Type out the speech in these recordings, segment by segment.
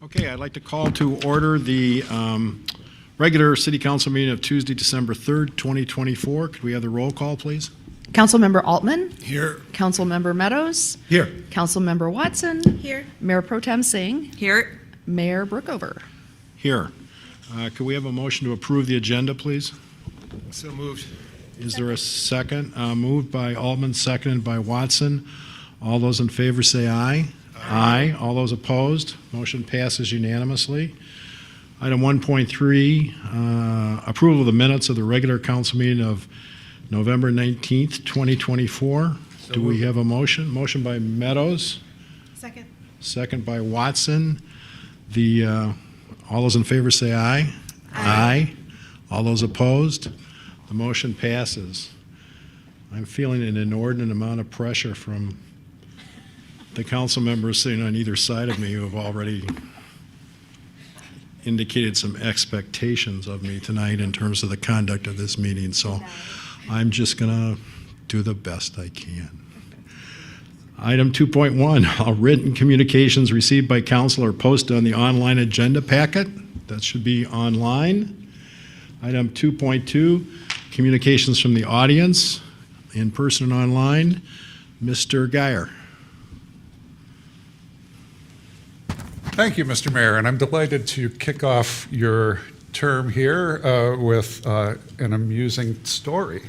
Okay, I'd like to call to order the regular City Council meeting of Tuesday, December 3rd, 2024. Could we have the roll call, please? Councilmember Altman. Here. Councilmember Meadows. Here. Councilmember Watson. Here. Mayor Pro Tem Singh. Here. Mayor Brookover. Here. Could we have a motion to approve the agenda, please? So moved. Is there a second? Moved by Altman, seconded by Watson. All those in favor say aye. Aye. All those opposed? Motion passes unanimously. Item 1.3, approval of the minutes of the regular council meeting of November 19th, 2024. Do we have a motion? Motion by Meadows. Second. Second by Watson. All those in favor say aye. Aye. All those opposed? The motion passes. I'm feeling an inordinate amount of pressure from the council members sitting on either side of me who have already indicated some expectations of me tonight in terms of the conduct of this meeting. So I'm just going to do the best I can. Item 2.1, written communications received by council are posted on the online agenda packet. That should be online. Item 2.2, communications from the audience, in person and online. Mr. Geyer. Thank you, Mr. Mayor, and I'm delighted to kick off your term here with an amusing story.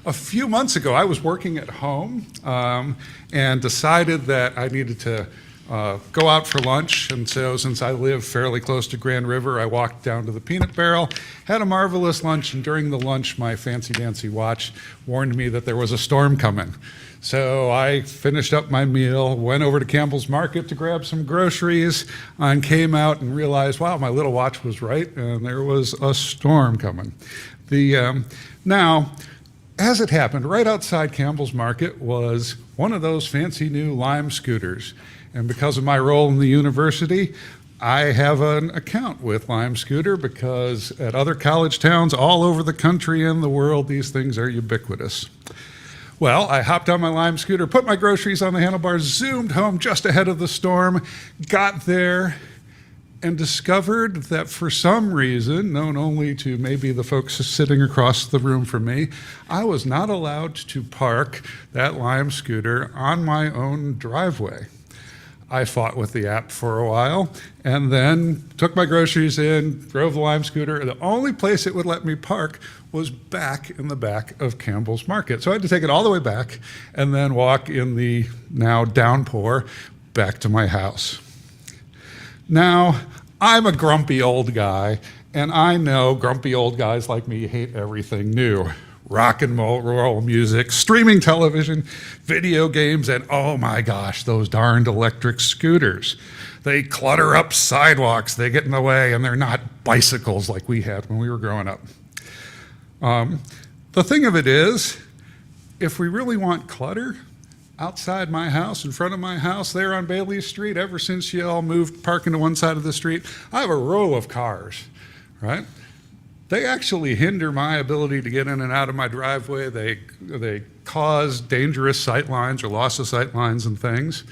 A few months ago, I was working at home and decided that I needed to go out for lunch, and so since I live fairly close to Grand River, I walked down to the Peanut Barrel, had a marvelous lunch, and during the lunch, my fancy-dancy watch warned me that there was a storm coming. So I finished up my meal, went over to Campbell's Market to grab some groceries, and came out and realized, wow, my little watch was right, and there was a storm coming. Now, as it happened, right outside Campbell's Market was one of those fancy new Lime scooters. And because of my role in the university, I have an account with Lime Scooter because at other college towns all over the country and the world, these things are ubiquitous. Well, I hopped on my Lime Scooter, put my groceries on the handlebars, zoomed home just ahead of the storm, got there, and discovered that for some reason, known only to maybe the folks sitting across the room from me, I was not allowed to park that Lime Scooter on my own driveway. I fought with the app for a while and then took my groceries in, drove the Lime Scooter. The only place it would let me park was back in the back of Campbell's Market. So I had to take it all the way back and then walk in the now downpour back to my house. Now, I'm a grumpy old guy, and I know grumpy old guys like me hate everything new. Rock and roll music, streaming television, video games, and oh my gosh, those darned electric scooters. They clutter up sidewalks, they get in the way, and they're not bicycles like we had when we were growing up. The thing of it is, if we really want clutter, outside my house, in front of my house, there on Bailey Street, ever since you all moved parking to one side of the street, I have a row of cars, right? They actually hinder my ability to get in and out of my driveway. They cause dangerous sight lines or loss of sight lines and things.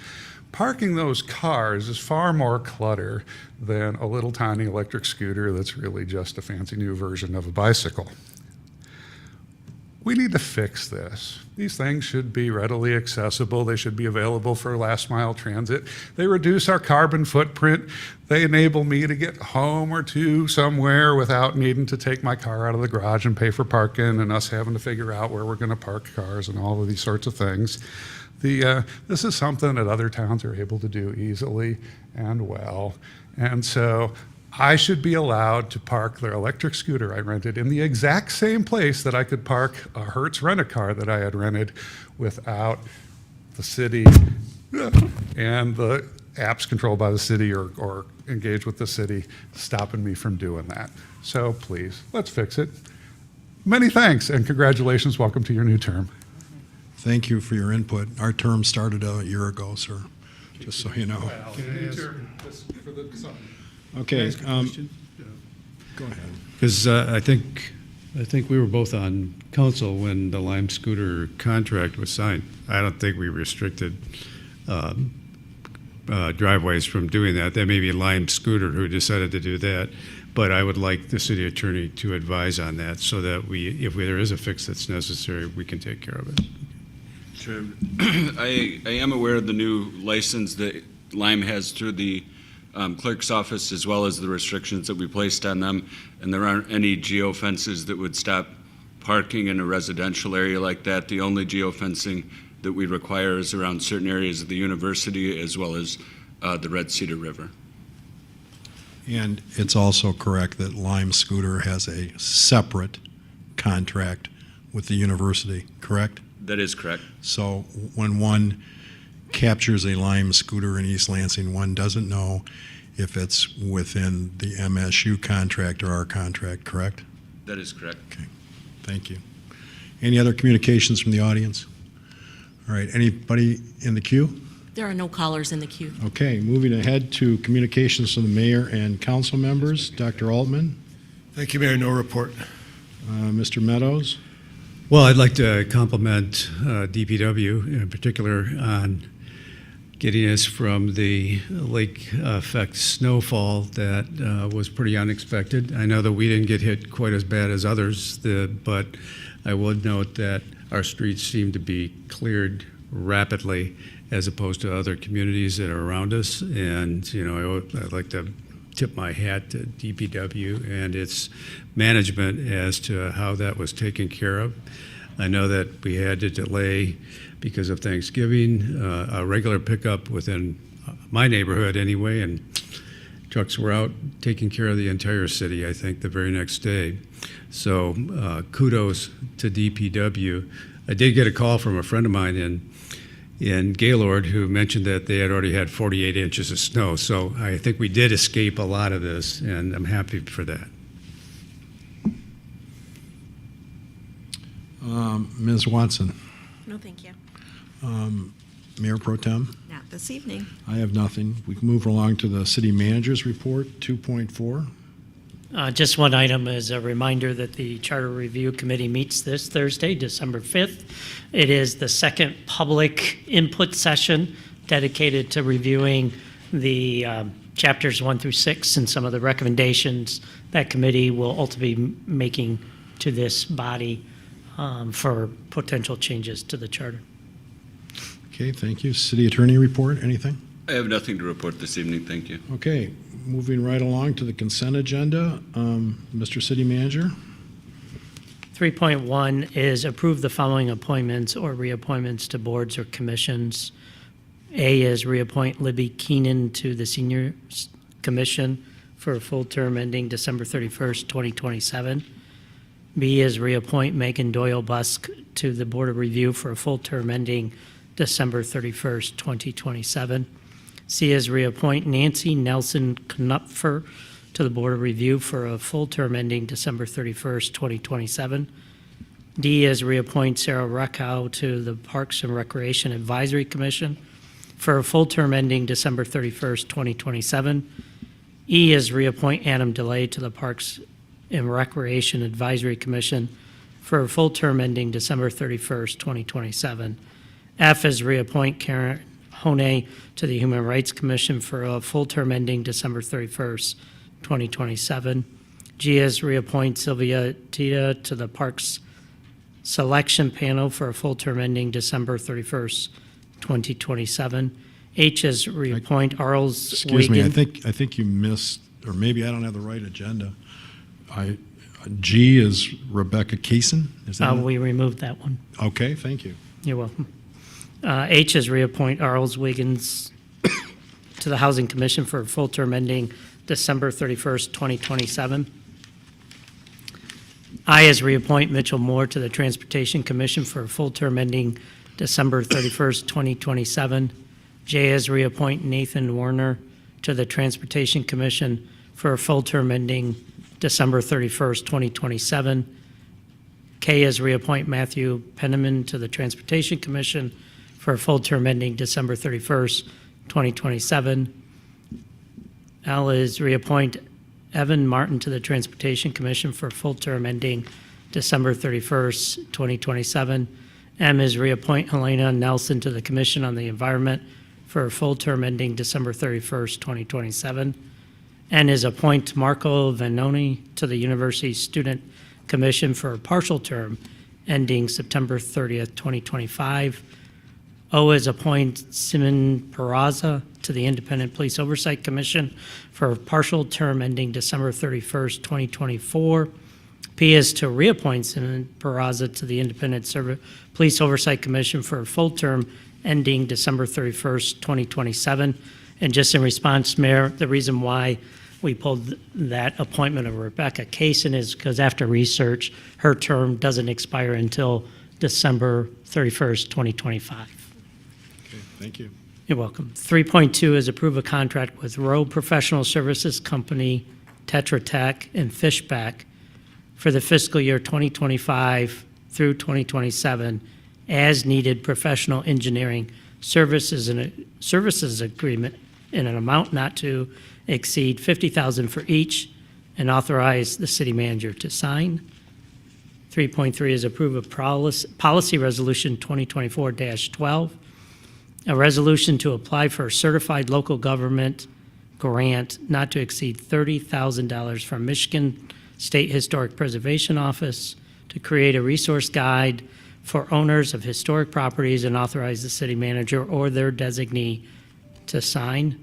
Parking those cars is far more clutter than a little tiny electric scooter that's really just a fancy new version of a bicycle. We need to fix this. These things should be readily accessible. They should be available for last mile transit. They reduce our carbon footprint. They enable me to get home or to somewhere without needing to take my car out of the garage and pay for parking and us having to figure out where we're going to park cars and all of these sorts of things. This is something that other towns are able to do easily and well. And so I should be allowed to park their electric scooter I rented in the exact same place that I could park a Hertz rent-a-car that I had rented without the city and the apps controlled by the city or engaged with the city stopping me from doing that. So please, let's fix it. Many thanks and congratulations. Welcome to your new term. Thank you for your input. Our term started a year ago, sir, just so you know. New term for the summer. Okay. Can I ask a question? Go ahead. Because I think we were both on council when the Lime Scooter contract was signed. I don't think we restricted driveways from doing that. That may be Lime Scooter who decided to do that. But I would like the city attorney to advise on that so that if there is a fix that's necessary, we can take care of it. Sure. I am aware of the new license that Lime has through the clerk's office, as well as the restrictions that we placed on them. And there aren't any geofences that would stop parking in a residential area like that. The only geofencing that we require is around certain areas of the university, as well as the Red Cedar River. And it's also correct that Lime Scooter has a separate contract with the university, correct? That is correct. So when one captures a Lime Scooter in East Lansing, one doesn't know if it's within the MSU contract or our contract, correct? That is correct. Okay, thank you. Any other communications from the audience? All right, anybody in the queue? There are no callers in the queue. Okay, moving ahead to communications from the mayor and council members. Dr. Altman, Thank you, Mayor. No report. Mr. Meadows. Well, I'd like to compliment DPW in particular on getting us from the lake effect snowfall that was pretty unexpected. I know that we didn't get hit quite as bad as others, but I would note that our streets seem to be cleared rapidly as opposed to other communities that are around us. And, I'd like to tip my hat to DPW and its management as to how that was taken care of. I know that we had to delay because of Thanksgiving, a regular pickup within my neighborhood anyway, and trucks were out taking care of the entire city, I think, the very next day. So kudos to DPW. I did get a call from a friend of mine in Gaylord who mentioned that they had already had 48 inches of snow. So I think we did escape a lot of this, and I'm happy for that. Ms. Watson, No, thank you. Mayor Pro Tem. Not this evening. I have nothing. We can move along to the city manager's report, 2.4. Just one item as a reminder that the Charter Review Committee meets this Thursday, December 5th. It is the second public input session dedicated to reviewing the chapters 1 through 6 and some of the recommendations that committee will ultimately be making to this body for potential changes to the charter. Okay, thank you. City attorney report, anything? I have nothing to report this evening, thank you. Okay, moving right along to the consent agenda. Mr. City Manager. 3.1 is approve the following appointments or reappointments to boards or commissions. A is reappoint Libby Keenan to the Senior Commission for a full term ending December 31st, 2027. B is reappoint Megan Doyl Busk to the Board of Review for a full term ending December 31st, 2027. C is reappoint Nancy Nelson Knupfer to the Board of Review for a full term ending December 31st, 2027. D is reappoint Sarah Reckow to the Parks and Recreation Advisory Commission for a full term ending December 31st, 2027. E is reappoint Adam DeLay to the Parks and Recreation Advisory Commission for a full term ending December 31st, 2027. F is reappoint Karen Honey to the Human Rights Commission for a full term ending December 31st, 2027. G is reappoint Sylvia Tita to the Parks Selection Panel for a full term ending December 31st, 2027. H is reappoint Arles Excuse me, I Wiegand. think you missed, or maybe I don't have the right agenda. G is Rebecca Kaysen, is that it? We removed that one. Okay, thank you. You're welcome. H is reappoint Arles Wiggins to the Housing Commission for a full term ending December 31st, 2027. I is reappoint Mitchell Moore to the Transportation Commission for a full term ending December 31st, 2027. J is reappoint Nathan Warner to the Transportation Commission for a full term ending December 31st, 2027. K is reappoint Matthew Penniman to the Transportation Commission for a full term ending December 31st, 2027. L is reappoint Evan Martin to the Transportation Commission for a full term ending December 31st, 2027. M is reappoint Helena Nelson to the Commission on the Environment, for a full term ending December 31st, 2027. N is appoint Marco Vanoni to the University Student Commission for a partial term ending September 30th, 2025. O is appoint Simon Peraza to the Independent Police Oversight Commission for a partial term ending December 31st, 2024. P is to reappoint Simon Peraza to the Independent Police Oversight Commission for a full term ending December 31st, 2027. And just in response, Mayor, the reason why we pulled that appointment of Rebecca Kaysen is because after research, her term doesn't expire until December 31st, 2025. Okay, thank you. You're welcome. 3.2 is approve a contract with Rowe Professional Services Company, Tetra Tech, and Fishbeck for the fiscal year 2025 through 2027 as needed professional engineering services and services agreement in an amount not to exceed $50,000 for each, and authorize the city manager to sign. 3.3 is approve a policy resolution 2024-12, a resolution to apply for a certified local government grant not to exceed $30,000 from Michigan State Historic Preservation Office to create a resource guide for owners of historic properties and authorize the city manager or their designee to sign.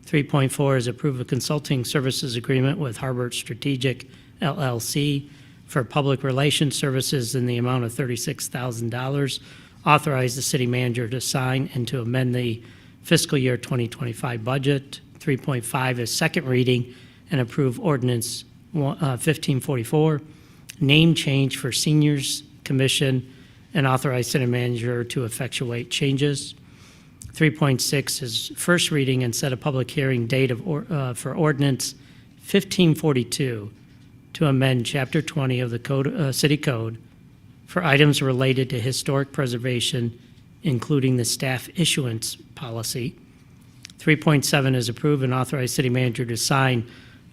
3.4 is approve a consulting services agreement with Harbert Strategic LLC for public relations services in the amount of $36,000. Authorize the city manager to sign and to amend the fiscal year 2025 budget. 3.5 is second reading and approve ordinance 1544, name change for seniors commission, and authorize city manager to effectuate changes. 3.6 is first reading and set a public hearing date for ordinance 1542 to amend Chapter 20 of the City Code for items related to historic preservation, including the staff issuance policy. 3.7 is approve and authorize city manager to sign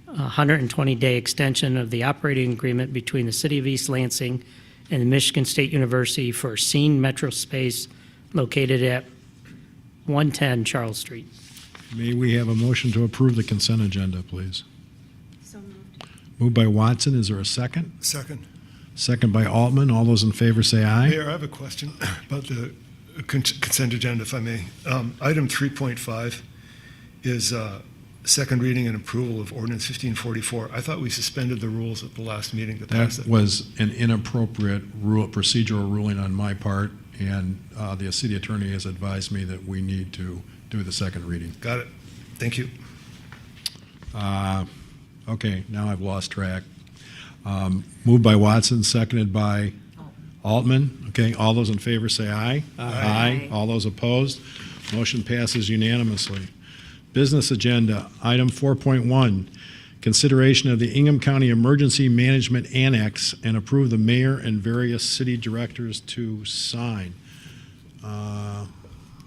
a 120-day extension of the operating agreement between the City of East Lansing and the Michigan State University for Scene Metro Space located at 110 Charles Street. May we have a motion to approve the consent agenda, please? So moved. Moved by Watson. Is there a second? Second. Second by Altman. All those in favor say aye. Mayor, I have a question about the consent agenda, if I may. Item 3.5 is second reading and approval of ordinance 1544. I thought we suspended the rules at the last meeting to pass That it. was an inappropriate procedural ruling on my part, and the city attorney has advised me that we need to do the second reading. Got it. Thank you. Okay, now I've lost track. Moved by Watson, seconded by Altman. Okay, all those in favor say aye. Aye. All those opposed? Motion passes unanimously. Business agenda, item 4.1, consideration of the Ingham County Emergency Management Annex and approve the mayor and various city directors to sign.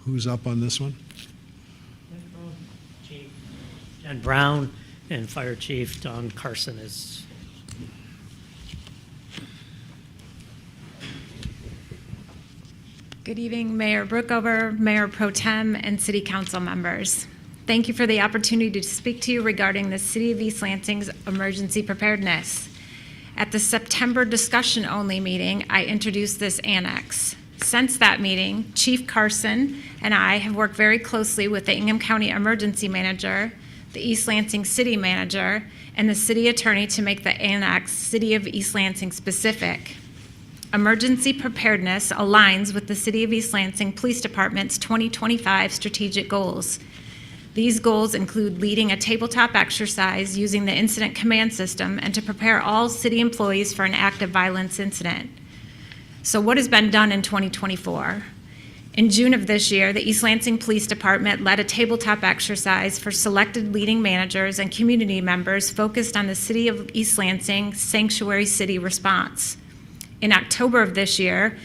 Who's up on this one? Chief Jen Brown and Fire Chief Don Carson is. Good evening, Mayor Brookover, Mayor Pro Tem, and City Council members. Thank you for the opportunity to speak to you regarding the City of East Lansing's emergency preparedness. At the September discussion-only meeting, I introduced this annex. Since that meeting, Chief Carson and I have worked very closely with the Ingham County Emergency Manager, the East Lansing City Manager, and the City Attorney to make the annex City of East Lansing specific. Emergency preparedness aligns with the City of East Lansing Police Department's 2025 strategic goals. These goals include leading a tabletop exercise using the incident command system and to prepare all city employees for an active violence incident. So what has been done in 2024? In June of this year, the East Lansing Police Department led a tabletop exercise for selected leading managers and community members focused on the City of East Lansing Sanctuary City response. In October of this year,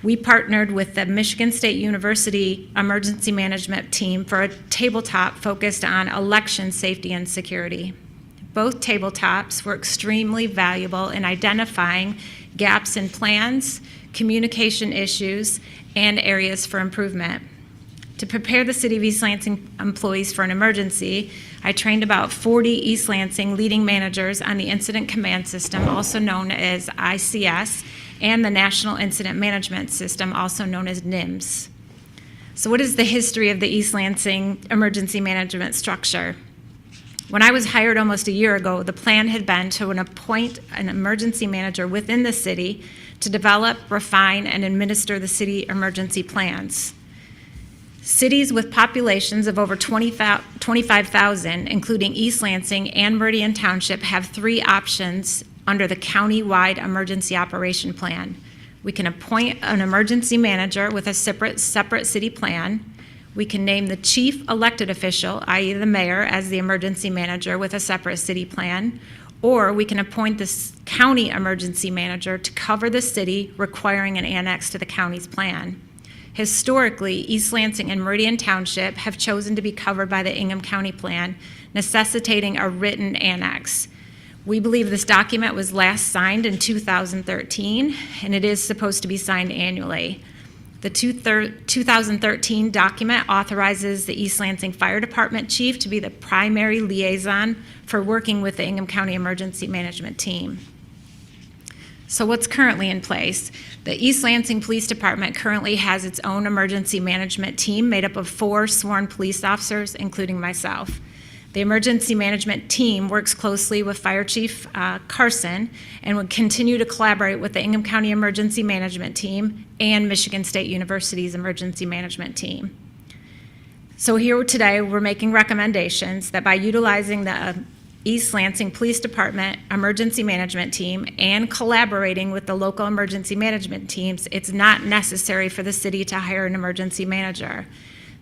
we partnered with the Michigan State University Emergency Management Team for a tabletop focused on election safety and security. Both tabletops were extremely valuable in identifying gaps in plans, communication issues, and areas for improvement. To prepare the City of East Lansing employees for an emergency, I trained about 40 East Lansing leading managers on the Incident Command System, also known as ICS, and the National Incident Management System, also known as NIMS. So what is the history of the East Lansing emergency management structure? When I was hired almost a year ago, the plan had been to appoint an emergency manager within the city to develop, refine, and administer the city emergency plans. Cities with populations of over 25,000, including East Lansing and Meridian Township, have 3 options under the county-wide emergency operation plan. We can appoint an emergency manager with a separate city plan. We can name the chief elected official, i.e. the mayor, as the emergency manager with a separate city plan. Or we can appoint the county emergency manager to cover the city, requiring an annex to the county's plan. Historically, East Lansing and Meridian Township have chosen to be covered by the Ingham County Plan, necessitating a written annex. We believe this document was last signed in 2013, and it is supposed to be signed annually. The 2013 document authorizes the East Lansing Fire Department chief to be the primary liaison for working with the Ingham County Emergency Management Team. So what's currently in place? The East Lansing Police Department currently has its own emergency management team made up of 4 sworn police officers, including myself. The emergency management team works closely with Fire Chief Carson and will continue to collaborate with the Ingham County Emergency Management Team and Michigan State University's Emergency Management Team. So here today, we're making recommendations that by utilizing the East Lansing Police Department Emergency Management Team and collaborating with the local emergency management teams, it's not necessary for the city to hire an emergency manager.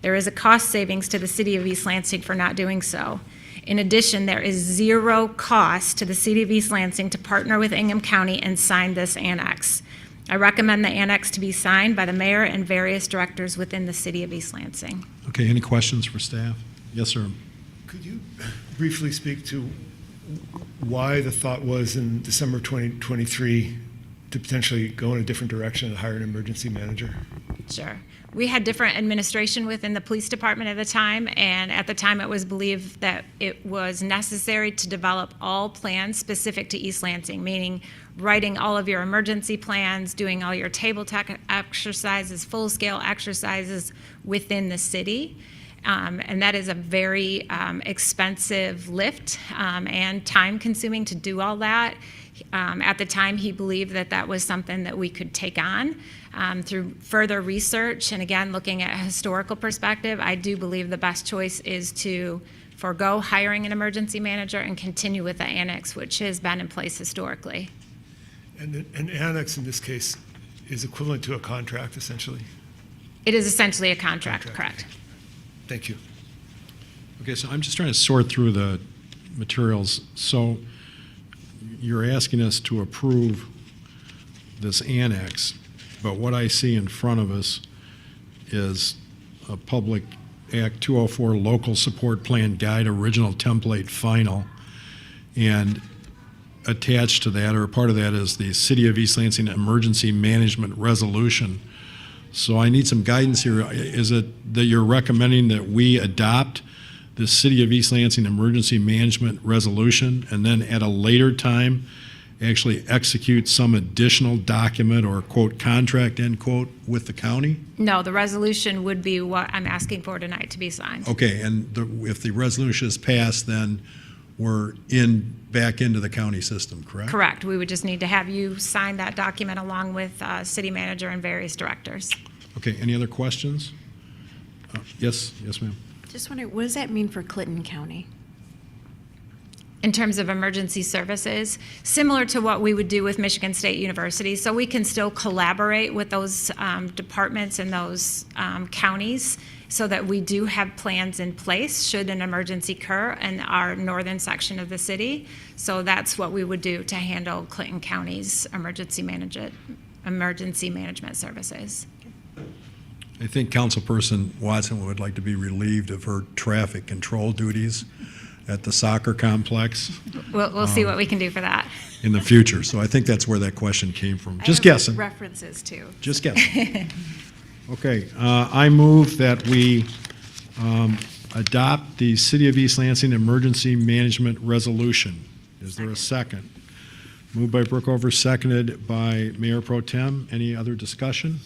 There is a cost savings to the city of East Lansing for not doing so. In addition, there is 0 cost to the city of East Lansing to partner with Ingham County and sign this annex. I recommend the annex to be signed by the mayor and various directors within the city of East Lansing. Okay, any questions for staff? Yes, sir. Could you briefly speak to why the thought was in December 2023 to potentially go in a different direction and hire an emergency manager? Sure. We had different administration within the police department at the time, and at the time it was believed that it was necessary to develop all plans specific to East Lansing, meaning writing all of your emergency plans, doing all your tabletop exercises, full-scale exercises within the city. And that is a very expensive lift and time-consuming to do all that. At the time, he believed that that was something that we could take on. Through further research and again looking at a historical perspective, I do believe the best choice is to forego hiring an emergency manager and continue with the annex, which has been in place historically. And an annex in this case is equivalent to a contract, essentially? It is essentially a contract. Correct. Thank you. Okay, so I'm just trying to sort through the materials. So you're asking us to approve this annex, but what I see in front of us is a Public Act 204 Local Support Plan Guide, original template final, and attached to that, or part of that, is the City of East Lansing Emergency Management Resolution. So I need some guidance here. Is it that you're recommending that we adopt the City of East Lansing Emergency Management Resolution and then at a later time actually execute some additional document or quote contract end quote with the county? No, the resolution would be what I'm asking for tonight to be signed. Okay, and if the resolution is passed, then we're back into the county system, correct? Correct. We would just need to have you sign that document along with city manager and various directors. Okay, any other questions? Yes, ma'am. Just wondering, what does that mean for Clinton County? In terms of emergency services, similar to what we would do with Michigan State University. So we can still collaborate with those departments and those counties so that we do have plans in place should an emergency occur in our northern section of the city. So that's what we would do to handle Clinton County's emergency management services. I think Councilperson Watson would like to be relieved of her traffic control duties at the soccer complex We'll see what we can do for that. in the future. So I think that's where that question came from. Just guessing. References too. Just guessing. Okay, I move that we adopt the City of East Lansing Emergency Management Resolution. Is there a second? Moved by Brookover, seconded by Mayor Pro Tem. Any other discussion?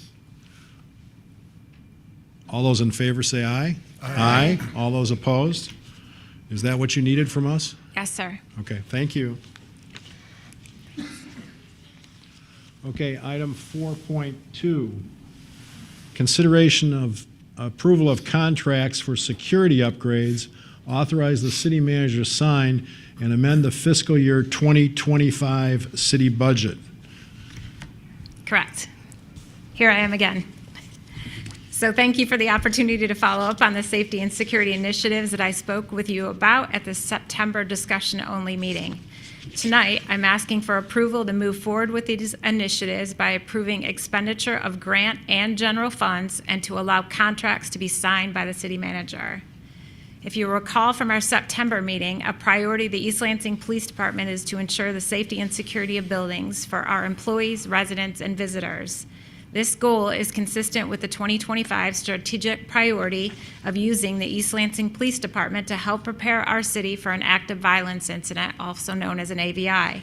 All those in favor say aye. Aye. All those opposed? Is that what you needed from us? Yes, sir. Okay, thank you. Okay, item 4.2, consideration of approval of contracts for security upgrades, authorize the city manager to sign and amend the fiscal year 2025 city budget. Correct. Here I am again. So thank you for the opportunity to follow up on the safety and security initiatives that I spoke with you about at the September discussion-only meeting. Tonight, I'm asking for approval to move forward with these initiatives by approving expenditure of grant and general funds and to allow contracts to be signed by the city manager. If you recall from our September meeting, a priority of the East Lansing Police Department is to ensure the safety and security of buildings for our employees, residents, and visitors. This goal is consistent with the 2025 strategic priority of using the East Lansing Police Department to help prepare our city for an active violence incident, also known as an AVI.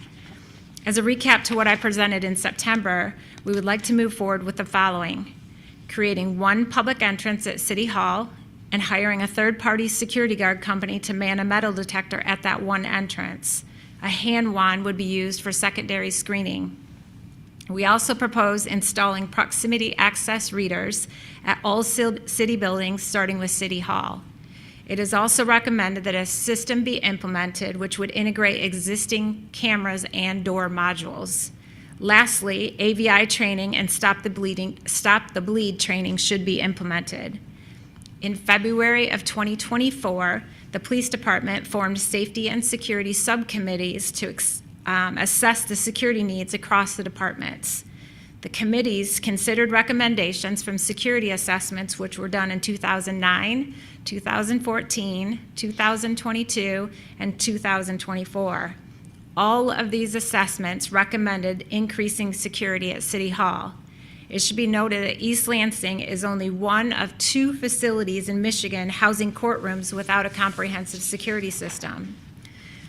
As a recap to what I presented in September, we would like to move forward with the following: creating one public entrance at City Hall and hiring a third-party security guard company to man a metal detector at that one entrance. A hand wand would be used for secondary screening. We also propose installing proximity access readers at all city buildings, starting with City Hall. It is also recommended that a system be implemented which would integrate existing cameras and door modules. Lastly, AVI training and Stop the Bleed training should be implemented. In February of 2024, the police department formed safety and security subcommittees to assess the security needs across the departments. The committees considered recommendations from security assessments which were done in 2009, 2014, 2022, and 2024. All of these assessments recommended increasing security at City Hall. It should be noted that East Lansing is only one of 2 facilities in Michigan housing courtrooms without a comprehensive security system.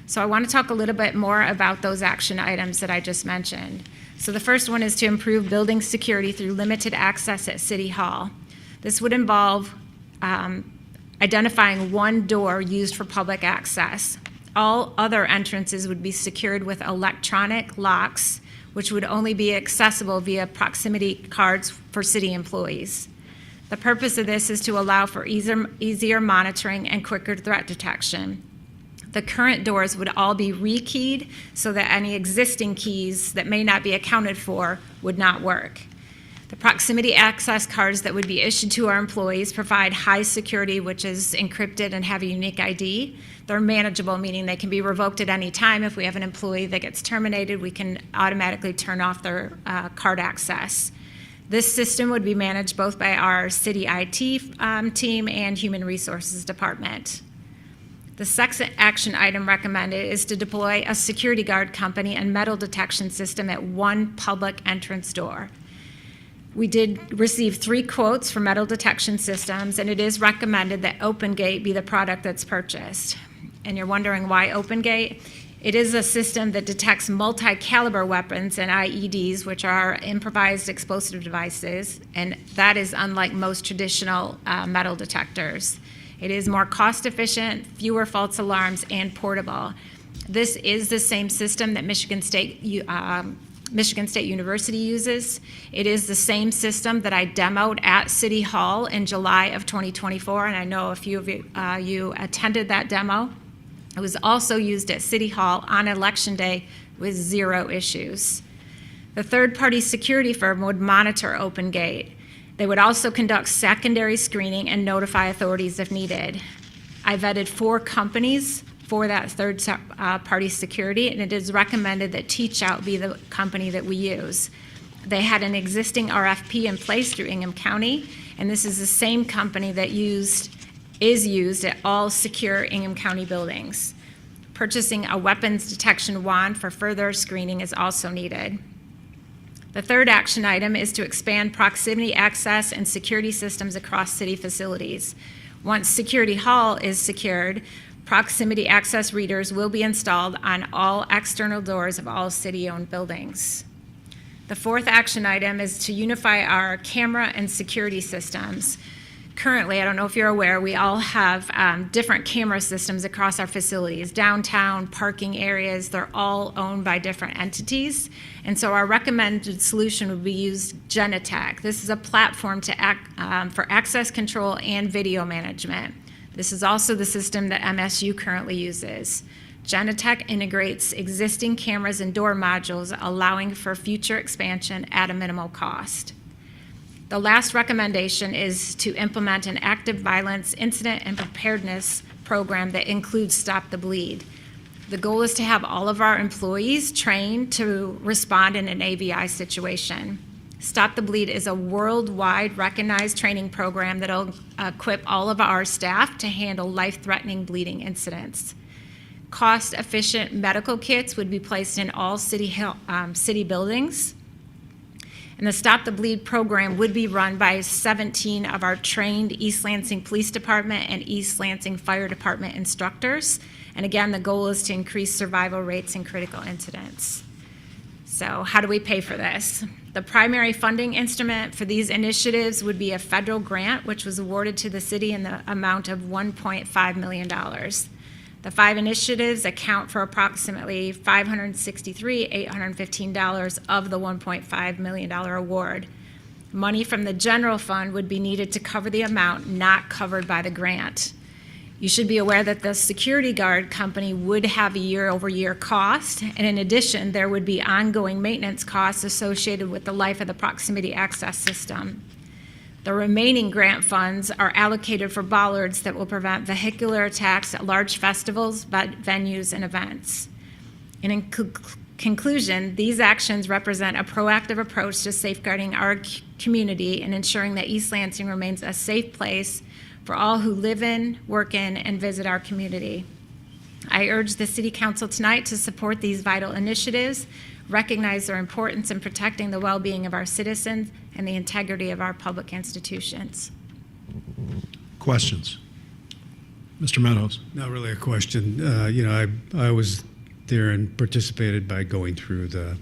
So I want to talk a little bit more about those action items that I just mentioned. So the first one is to improve building security through limited access at City Hall. This would involve identifying one door used for public access. All other entrances would be secured with electronic locks, which would only be accessible via proximity cards for city employees. The purpose of this is to allow for easier monitoring and quicker threat detection. The current doors would all be rekeyed so that any existing keys that may not be accounted for would not work. The proximity access cards that would be issued to our employees provide high security, which is encrypted and have a unique ID. They're manageable, meaning they can be revoked at any time. If we have an employee that gets terminated, we can automatically turn off their card access. This system would be managed both by our city IT team and Human Resources Department. The second action item recommended is to deploy a security guard company and metal detection system at one public entrance door. We did receive 3 quotes for metal detection systems, and it is recommended that OpenGate be the product that's purchased. And you're wondering why OpenGate? It is a system that detects multi-caliber weapons and IEDs, which are improvised explosive devices, and that is unlike most traditional metal detectors. It is more cost-efficient, fewer false alarms, and portable. This is the same system that Michigan State University uses. It is the same system that I demoed at City Hall in July of 2024, and I know a few of you attended that demo. It was also used at City Hall on Election Day with 0 issues. The third-party security firm would monitor OpenGate. They would also conduct secondary screening and notify authorities if needed. I vetted 4 companies for that third-party security, and it is recommended that Teach Out be the company that we use. They had an existing RFP in place through Ingham County, and this is the same company that is used at all secure Ingham County buildings. Purchasing a weapons detection wand for further screening is also needed. The third action item is to expand proximity access and security systems across city facilities. Once Security Hall is secured, proximity access readers will be installed on all external doors of all city-owned buildings. The fourth action item is to unify our camera and security systems. Currently, I don't know if you're aware, we all have different camera systems across our facilities, downtown, parking areas, they're all owned by different entities. And so our recommended solution would be use Genetec. This is a platform for access control and video management. This is also the system that MSU currently uses. Genetec integrates existing cameras and door modules, allowing for future expansion at a minimal cost. The last recommendation is to implement an active violence incident and preparedness program that includes Stop the Bleed. The goal is to have all of our employees trained to respond in an AVI situation. Stop the Bleed is a worldwide recognized training program that will equip all of our staff to handle life-threatening bleeding incidents. Cost-efficient medical kits would be placed in all city buildings. And the Stop the Bleed program would be run by 17 of our trained East Lansing Police Department and East Lansing Fire Department instructors. And again, the goal is to increase survival rates in critical incidents. So how do we pay for this? The primary funding instrument for these initiatives would be a federal grant, which was awarded to the city in the amount of $1.5 million. The 5 initiatives account for approximately $563,815 of the $1.5 million award. Money from the general fund would be needed to cover the amount not covered by the grant. You should be aware that the security guard company would have a year-over-year cost, and in addition, there would be ongoing maintenance costs associated with the life of the proximity access system. The remaining grant funds are allocated for bollards that will prevent vehicular attacks at large festivals, venues, and events. And in conclusion, these actions represent a proactive approach to safeguarding our community and ensuring that East Lansing remains a safe place for all who live in, work in, and visit our community. I urge the City Council tonight to support these vital initiatives, recognize their importance in protecting the well-being of our citizens and the integrity of our public institutions. Questions? Mr. Meadows? Not really a question. I was there and participated by going through the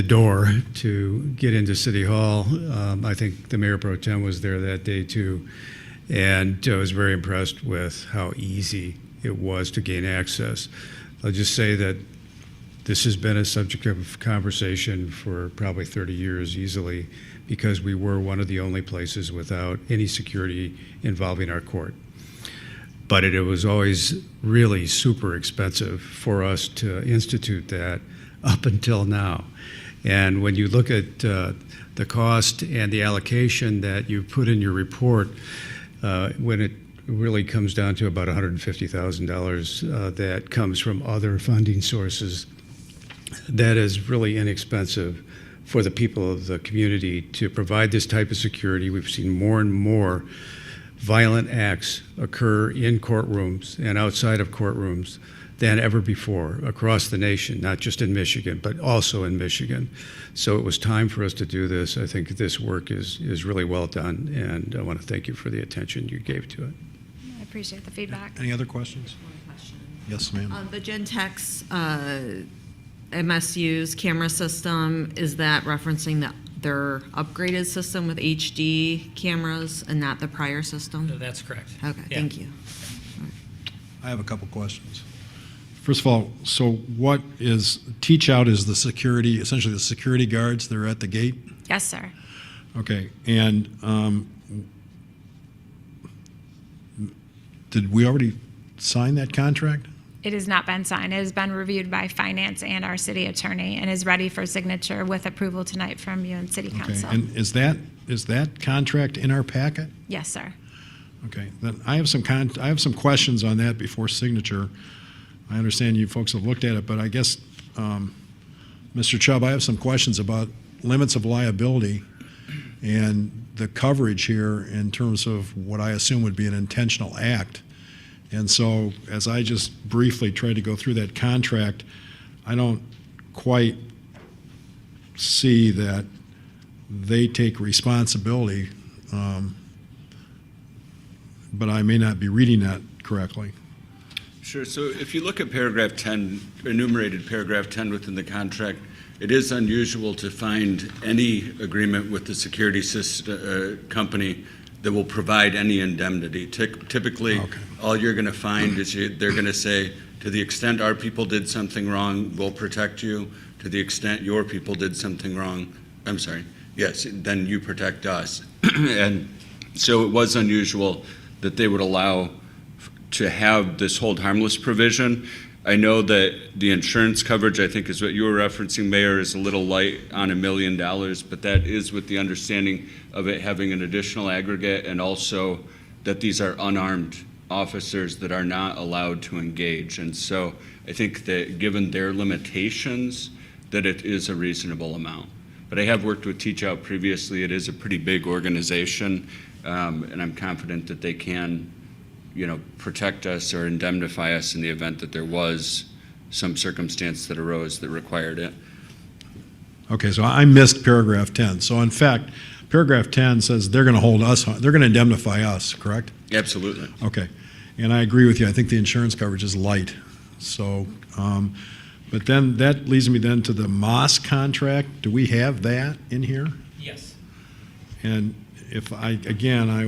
door to get into City Hall. I think the Mayor Pro Tem was there that day too, and I was very impressed with how easy it was to gain access. I'll just say that this has been a subject of conversation for probably 30 years easily, because we were one of the only places without any security involving our court. But it was always really super expensive for us to institute that up until now. And when you look at the cost and the allocation that you put in your report, when it really comes down to about $150,000 that comes from other funding sources, that is really inexpensive for the people of the community to provide this type of security. We've seen more and more violent acts occur in courtrooms and outside of courtrooms than ever before across the nation, not just in Michigan, but also in Michigan. So it was time for us to do this. I think this work is really well done, and I want to thank you for the attention you gave to it. I appreciate the feedback. Any other questions? One question. Yes, ma'am. The Genetec's MSU's camera system, is that referencing their upgraded system with HD cameras and not the prior system? That's correct. Okay, Yeah. thank you. I have a couple questions. First of all, so what is, teach out is the security, essentially the security guards that are at the gate? Yes, sir. Okay, and did we already sign that contract? It has not been signed. It has been reviewed by finance and our city attorney and is ready for signature with approval tonight from you and City Okay, Council. and is that contract in our packet? Yes, sir. Okay, then I have some questions on that before signature. I understand you folks have looked at it, but I guess, Mr. Chubb, I have some questions about limits of liability and the coverage here in terms of what I assume would be an intentional act. And so, as I just briefly tried to go through that contract, I don't quite see that they take responsibility, but I may not be reading that correctly. Sure. So if you look at paragraph 10, enumerated paragraph 10 within the contract, it is unusual to find any agreement with the security system, company that will provide any indemnity. Typically, Okay. all you're going to find is they're going to say, to the extent our people did something wrong, we'll protect you. To the extent your people did something wrong, I'm sorry, yes, then you protect us. And so it was unusual that they would allow to have this hold harmless provision. I know that the insurance coverage, I think is what you were referencing, Mayor, is a little light on $1 million, but that is with the understanding of it having an additional aggregate, and also that these are unarmed officers that are not allowed to engage. And so I think that given their limitations, that it is a reasonable amount. But I have worked with Teach Out previously. It is a pretty big organization, and I'm confident that they can, protect us or indemnify us in the event that there was some circumstance that arose that required it. Okay, so I missed paragraph 10. So in fact, paragraph 10 says they're going to hold us, they're going to indemnify us, correct? Absolutely. Okay, and I agree with you. I think the insurance coverage is light. So, but then that leads me then to the Moss contract. Do we have that in here? Yes. And if I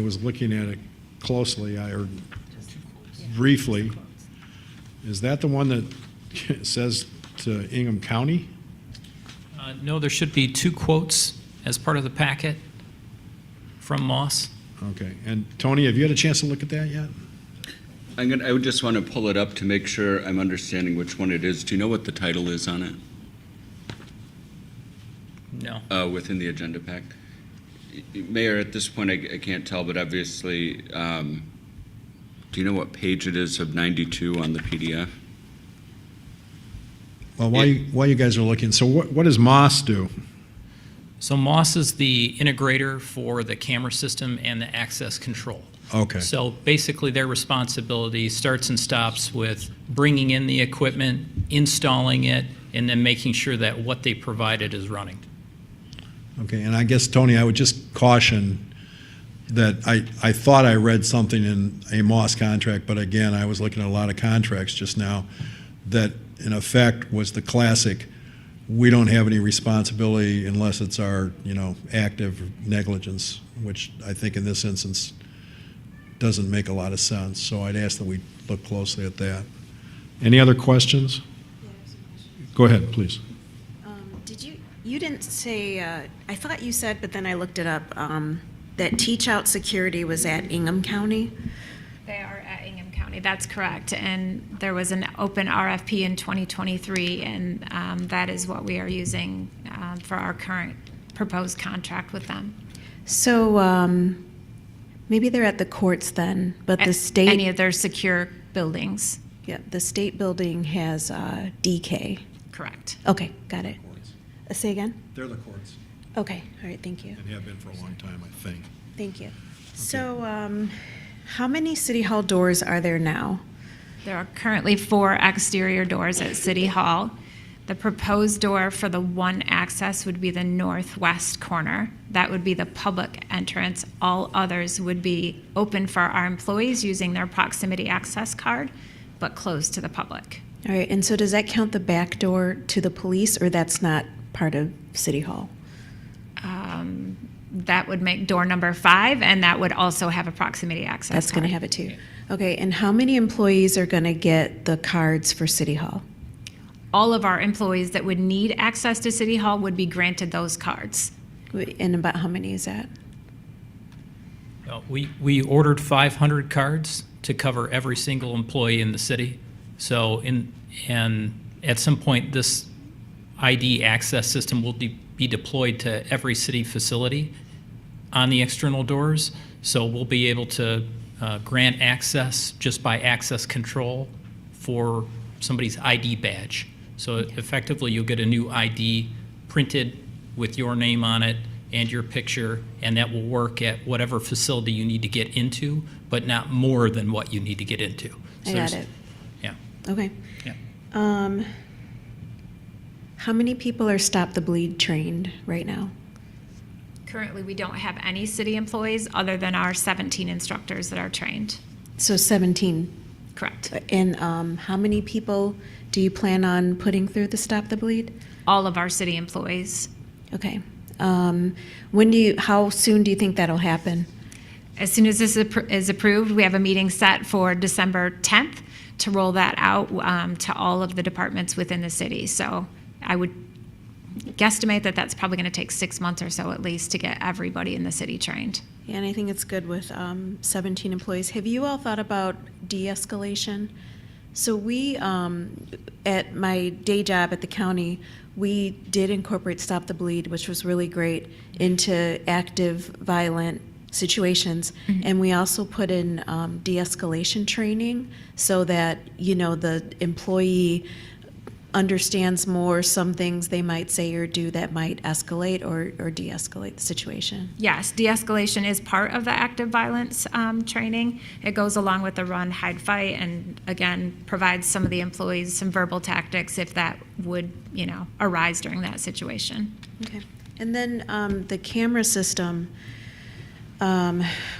was looking at it closely, or briefly, is that the one that says to Ingham County? No, there should be 2 quotes as part of the packet from Moss. Okay, and Tony, have you had a chance to look at that yet? I would just want to pull it up to make sure I'm understanding which one it is. Do you know what the title is on it? No. Within the agenda pack? Mayor, at this point, I can't tell, but obviously, do you know what page it is of 92 on the PDF? Well, while you guys are looking, so what does Moss do? So Moss is the integrator for the camera system and the access control. Okay. So basically their responsibility starts and stops with bringing in the equipment, installing it, and then making sure that what they provided is running. Okay, and I guess, Tony, I would just caution that I thought I read something in a Moss contract, but again, I was looking at a lot of contracts just now, that in effect was the classic, we don't have any responsibility unless it's our, active negligence, which I think in this instance doesn't make a lot of sense. So I'd ask that we look closely at that. Any other questions? Go ahead, please. You didn't say, I thought you said, but then I looked it up, that Teach Out Security was at Ingham County? They are at Ingham County, that's correct. And there was an open RFP in 2023, and that is what we are using for our current proposed contract with them. So maybe they're at the courts then, but the state... Any of their secure buildings. Yeah, the state building has DK. Correct. Okay, got it. Say again? They're the courts, Okay, all right, thank you. and have been for a long time, I think. Thank you. So how many City Hall doors are there now? There are currently 4 exterior doors at City Hall. The proposed door for the one access would be the northwest corner. That would be the public entrance. All others would be open for our employees using their proximity access card, but closed to the public. All right, and so does that count the back door to the police, or that's not part of City Hall? That would make door number 5, and that would also have a proximity access That's going to card. have it too. Okay, and how many employees are going to get the cards for City Hall? All of our employees that would need access to City Hall would be granted those cards. And about how many is that? We ordered 500 cards to cover every single employee in the city. So and at some point, this ID access system will be deployed to every city facility on the external doors. So we'll be able to grant access just by access control for somebody's ID badge. So effectively, you'll get a new ID printed with your name on it and your picture, and that will work at whatever facility you need to get into, but not more than what you need to get into. So I got it. Yeah. Okay. Yeah. How many people are Stop the Bleed trained right now? Currently, we don't have any city employees other than our 17 instructors that are trained. So 17. Correct. And how many people do you plan on putting through the Stop the Bleed? All of our city employees. Okay. How soon do you think that'll happen? As soon as this is approved, we have a meeting set for December 10th to roll that out to all of the departments within the city. So I would guesstimate that that's probably going to take 6 months or so at least to get everybody in the city trained. Yeah, and I think it's good with 17 employees. Have you all thought about de-escalation? So we, at my day job at the county, we did incorporate Stop the Bleed, which was really great, into active violent situations. And we also put in de-escalation training so that, the employee understands more some things they might say or do that might escalate or de-escalate the situation. Yes, de-escalation is part of the active violence training. It goes along with the run, hide, fight, and again, provides some of the employees some verbal tactics if that would, arise during that situation. Okay. And then the camera system,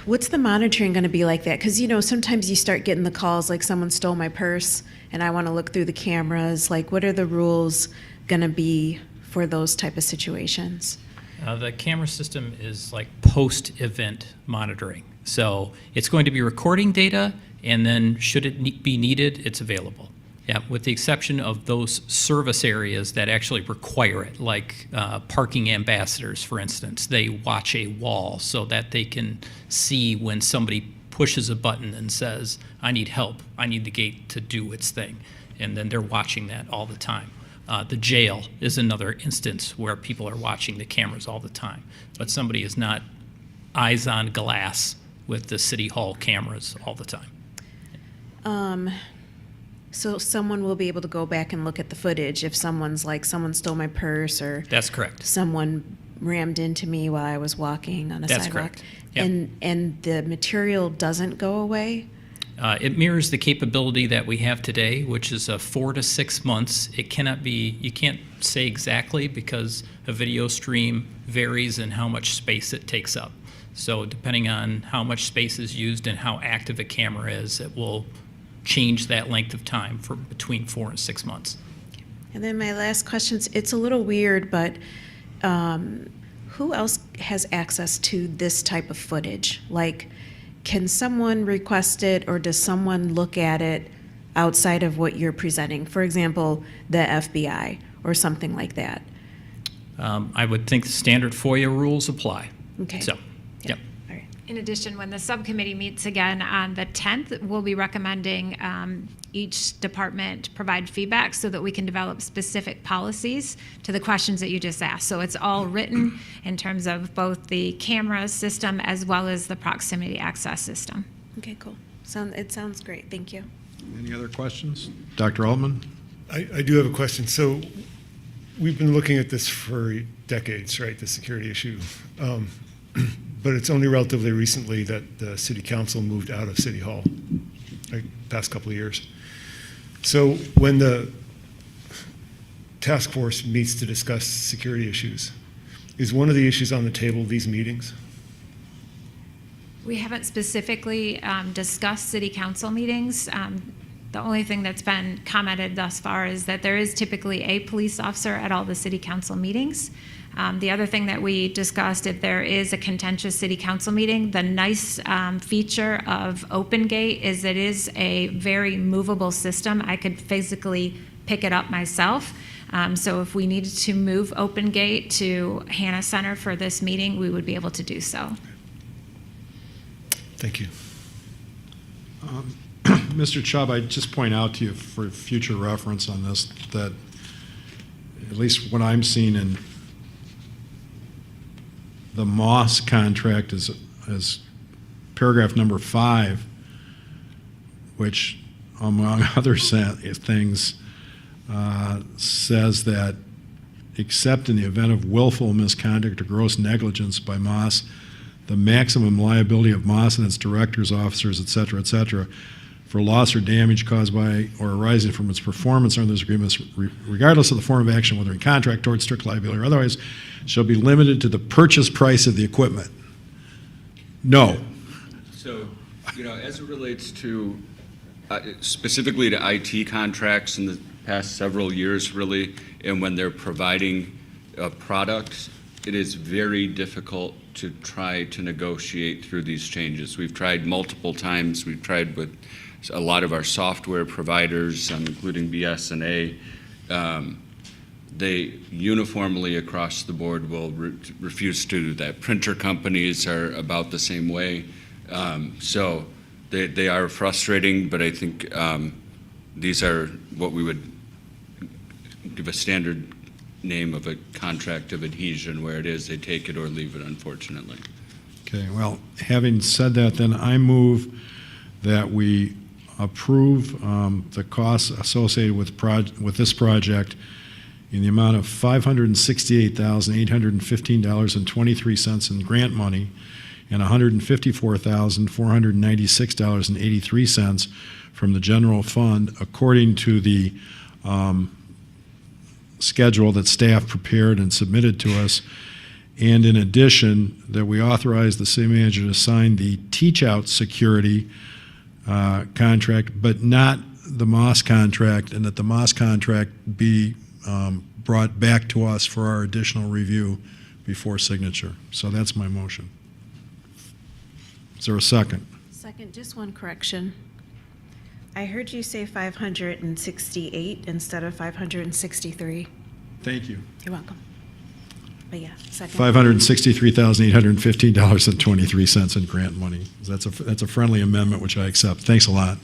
what's the monitoring going to be like that? Because, sometimes you start getting the calls like someone stole my purse and I want to look through the cameras. Like, what are the rules going to be for those type of situations? The camera system is like post-event monitoring. So it's going to be recording data, and then should it be needed, it's available. Yeah, with the exception of those service areas that actually require it, like parking ambassadors, for instance. They watch a wall so that they can see when somebody pushes a button and says, I need help, I need the gate to do its thing. And then they're watching that all the time. The jail is another instance where people are watching the cameras all the time. But somebody is not eyes on glass with the city hall cameras all the time. So someone will be able to go back and look at the footage if someone's like, someone stole my purse or That's correct. someone rammed into me while I was walking on a That's sidewalk. correct. Yep. And the material doesn't go away? It mirrors the capability that we have today, which is 4 to 6 months. It cannot be, you can't say exactly because a video stream varies in how much space it takes up. So depending on how much space is used and how active a camera is, it will change that length of time for between 4 and 6 months. And then my last question, it's a little weird, but who else has access to this type of footage? Like, can someone request it or does someone look at it outside of what you're presenting? For example, the FBI or something like that. I would think the standard FOIA rules apply. Okay. So, yep. All right. In addition, when the subcommittee meets again on the 10th, we'll be recommending each department provide feedback so that we can develop specific policies to the questions that you just asked. So it's all written in terms of both the camera system as well as the proximity access system. Okay, cool. It sounds great. Thank you. Any other questions? Dr. Altman? I do have a question. So we've been looking at this for decades, right, the security issue. But it's only relatively recently that the city council moved out of City Hall, like past couple of years. So when the task force meets to discuss security issues, is one of the issues on the table these meetings? We haven't specifically discussed city council meetings. The only thing that's been commented thus far is that there is typically a police officer at all the city council meetings. The other thing that we discussed, if there is a contentious city council meeting, the nice feature of OpenGate is it is a very movable system. I could physically pick it up myself. So if we needed to move OpenGate to Hannah Center for this meeting, we would be able to do so. Thank you. Mr. Chubb, I'd just point out to you for future reference on this that at least what I'm seeing in the Moss contract is paragraph number 5, which among other things says that except in the event of willful misconduct or gross negligence by Moss, the maximum liability of Moss and its directors, officers, et cetera, for loss or damage caused by or arising from its performance under those agreements, regardless of the form of action, whether in contract, tort, strict liability, or otherwise, shall be limited to the purchase price of the equipment. No. So, as it relates to, specifically to IT contracts in the past several years, really, and when they're providing a product, it is very difficult to try to negotiate through these changes. We've tried multiple times. We've tried with a lot of our software providers, including BS&A. They uniformly across the board will refuse to do that. Printer companies are about the same way. So they are frustrating, but I think these are what we would give a standard name of a contract of adhesion, where it is they take it or leave it, unfortunately. Okay, well, having said that, then I move that we approve the costs associated with this project in the amount of $568,815.23 in grant money and $154,496.83 from the general fund, according to the schedule that staff prepared and submitted to us. And in addition, that we authorize the city manager to sign the teach-out security contract, but not the Moss contract, and that the Moss contract be brought back to us for our additional review before signature. So that's my motion. Is there a second? Second, just one correction. I heard you say 568 instead of 563. Thank you. You're welcome. But yeah, second. $563,815.23 in grant money. That's a friendly amendment, which I accept. Thanks a lot.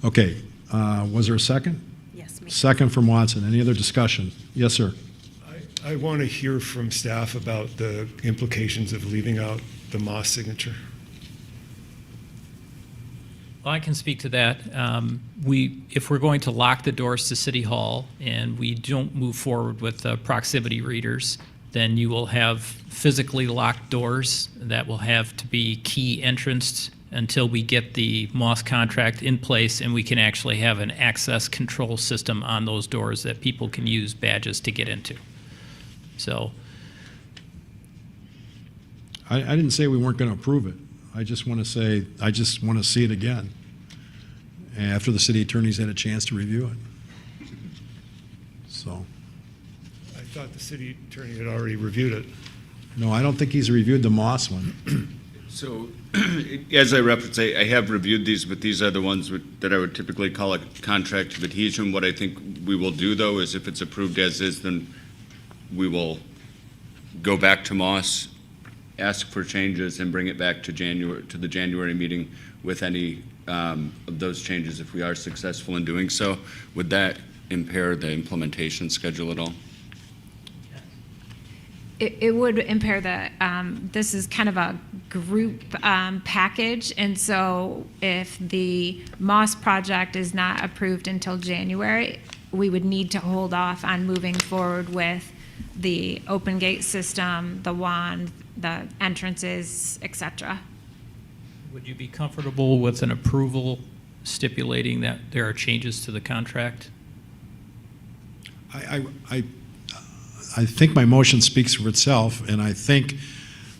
Okay, was there a second? Yes, me. Second from Watson. Any other discussion? Yes, sir. I want to hear from staff about the implications of leaving out the Moss signature. Well, I can speak to that. If we're going to lock the doors to City Hall and we don't move forward with proximity readers, then you will have physically locked doors that will have to be key entranced until we get the Moss contract in place and we can actually have an access control system on those doors that people can use badges to get into. So I didn't say we weren't going to approve it. I just want to say, I just want to see it again after the city attorney's had a chance to review it. So, I thought the city attorney had already reviewed it. no, I don't think he's reviewed the Moss one. So, as I referenced, I have reviewed these, but these are the ones that I would typically call a contract of adhesion. What I think we will do, though, is if it's approved as is, then we will go back to Moss, ask for changes, and bring it back to the January meeting with any of those changes if we are successful in doing so. Would that impair the implementation schedule at all? It would impair the, this is kind of a group package, and so if the Moss project is not approved until January, we would need to hold off on moving forward with the open gate system, the wand, the entrances, et cetera. would you be comfortable with an approval stipulating that there are changes to the contract? I think my motion speaks for itself, and I think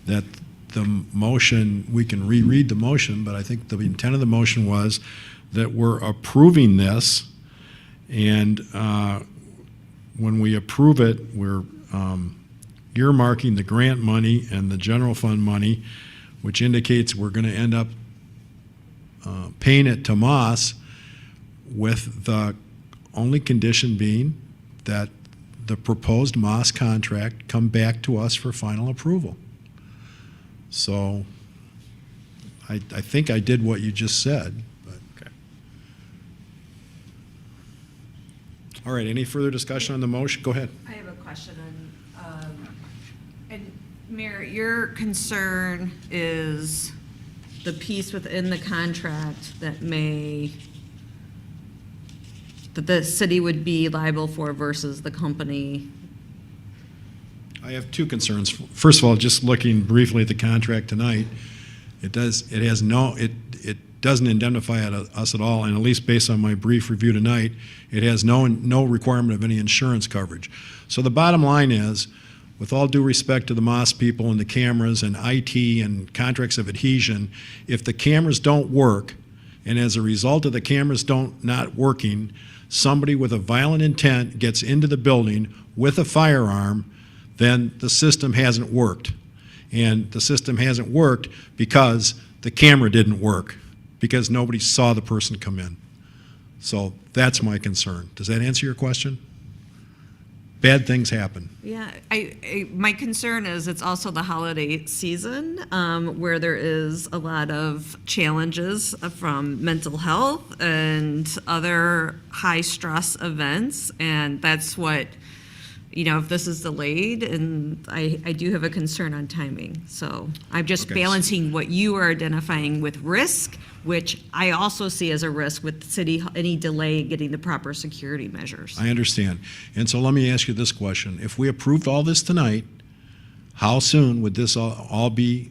that the motion, we can reread the motion, but I think the intent of the motion was that we're approving this, and when we approve it, we're earmarking the grant money and the general fund money, which indicates we're going to end up paying it to Moss, with the only condition being that the proposed Moss contract come back to us for final approval. So I think I did what you just said. But. Okay. All right, any further discussion on the motion? Go ahead. I have a question on, and Mayor, your concern is the piece within the contract that the city would be liable for versus the company. I have two concerns. First of all, just looking briefly at the contract tonight, it doesn't indemnify us at all, and at least based on my brief review tonight, it has no requirement of any insurance coverage. So the bottom line is, with all due respect to the Moss people and the cameras and IT and contracts of adhesion, if the cameras don't work, and as a result of the cameras not working, somebody with a violent intent gets into the building with a firearm, then the system hasn't worked. And the system hasn't worked because the camera didn't work, because nobody saw the person come in. So that's my concern. Does that answer your question? Bad things happen. Yeah, my concern is it's also the holiday season where there is a lot of challenges from mental health and other high stress events, and that's what, if this is delayed, and I do have a concern on timing. So I'm just Okay. balancing what you are identifying with risk, which I also see as a risk with city, any delay in getting the proper security measures. I understand. And so let me ask you this question. If we approved all this tonight, how soon would this all be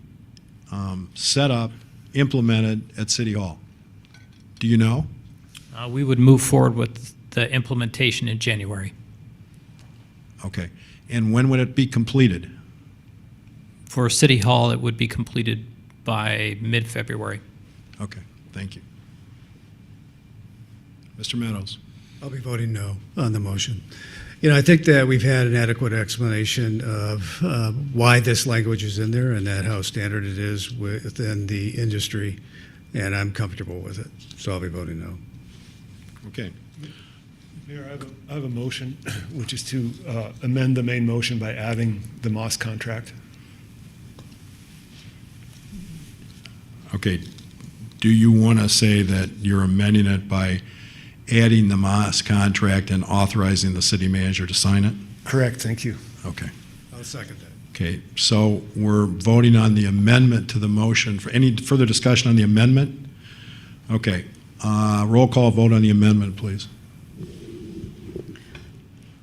set up, implemented at City Hall? Do you know? We would move forward with the implementation in January. Okay. And when would it be completed? For City Hall, it would be completed by mid-February. Okay, thank you. Mr. Meadows? I'll be voting no on the motion. I think that we've had an adequate explanation of why this language is in there and that how standard it is within the industry, and I'm comfortable with it. So I'll be voting no. Okay. Mayor, I have a motion, which is to amend the main motion by adding the Moss contract. Okay. Do you want to say that you're amending it by adding the Moss contract and authorizing the city manager to sign it? Correct, thank you. Okay. I'll second that. Okay, so we're voting on the amendment to the motion. For any further discussion on the amendment? Okay. Roll call vote on the amendment, please.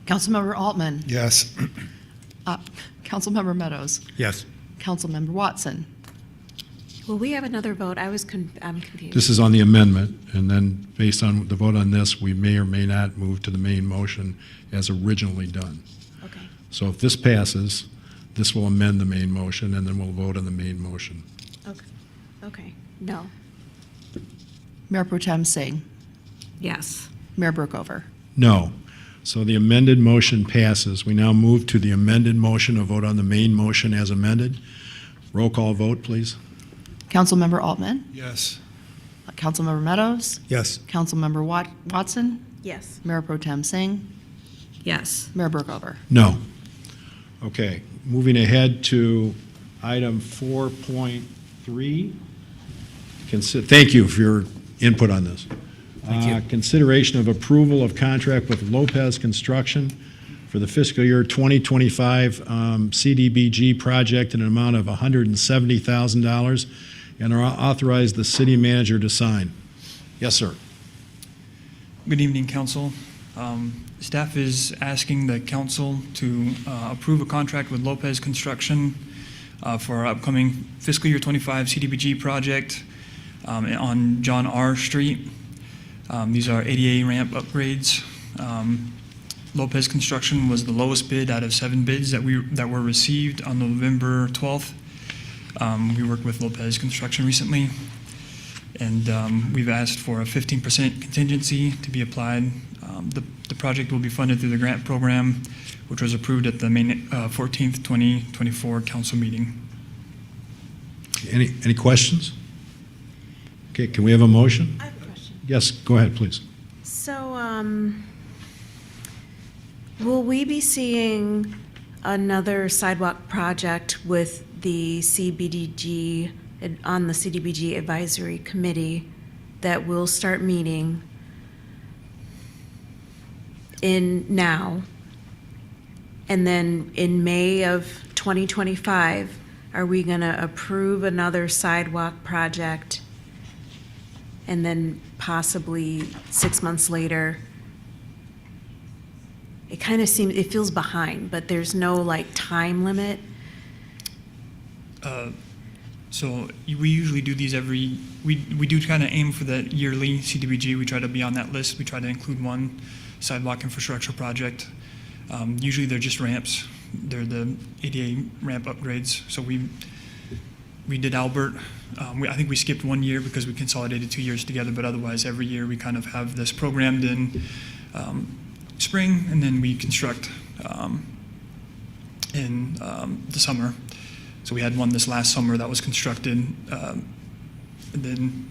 Councilmember Altman. Yes. Councilmember Meadows. Yes. Councilmember Watson. Will we have another vote? I'm confused. This is on the amendment, and then based on the vote on this, we may or may not move to the main motion as originally done. Okay. So if this passes, this will amend the main motion, and then we'll vote on the main motion. Okay. No. Mayor Pro Tem Singh. Yes. Mayor Brookover. No. So the amended motion passes. We now move to the amended motion, a vote on the main motion as amended. Roll call vote, please. Councilmember Altman. Yes. Councilmember Meadows. Yes. Councilmember Watson. Yes. Mayor Pro Tem Singh. Yes. Mayor Brookover. No. Okay, moving ahead to item 4.3. Thank you for your input on this. Consideration of approval of contract with Lopez Construction for the fiscal year 2025 CDBG project in an amount of $170,000 and authorize the city manager to sign. Yes, sir. Good evening, Council. Staff is asking the Council to approve a contract with Lopez Construction for our upcoming fiscal year 25 CDBG project on John R. Street. These are ADA ramp upgrades. Lopez Construction was the lowest bid out of 7 bids that were received on November 12th. We worked with Lopez Construction recently, and we've asked for a 15% contingency to be applied. The project will be funded through the grant program, which was approved at the May 14th, 2024 council meeting. Any questions? Okay, can we have a motion? I have a question. Yes, go ahead, please. So, will we be seeing another sidewalk project with the CBDG, on the CDBG Advisory Committee that will start meeting in now? And then in May of 2025, are we going to approve another sidewalk project? And then possibly 6 months later, it kind of seems, it feels behind, but there's no like time limit. So we usually do these we do kind of aim for the yearly CDBG. We try to be on that list. We try to include one sidewalk infrastructure project. Usually they're just ramps. They're the ADA ramp upgrades. So we did Albert. I think we skipped 1 year because we consolidated 2 years together, but otherwise every year we kind of have this programmed in spring, and then we construct in the summer. So we had one this last summer that was constructed, and then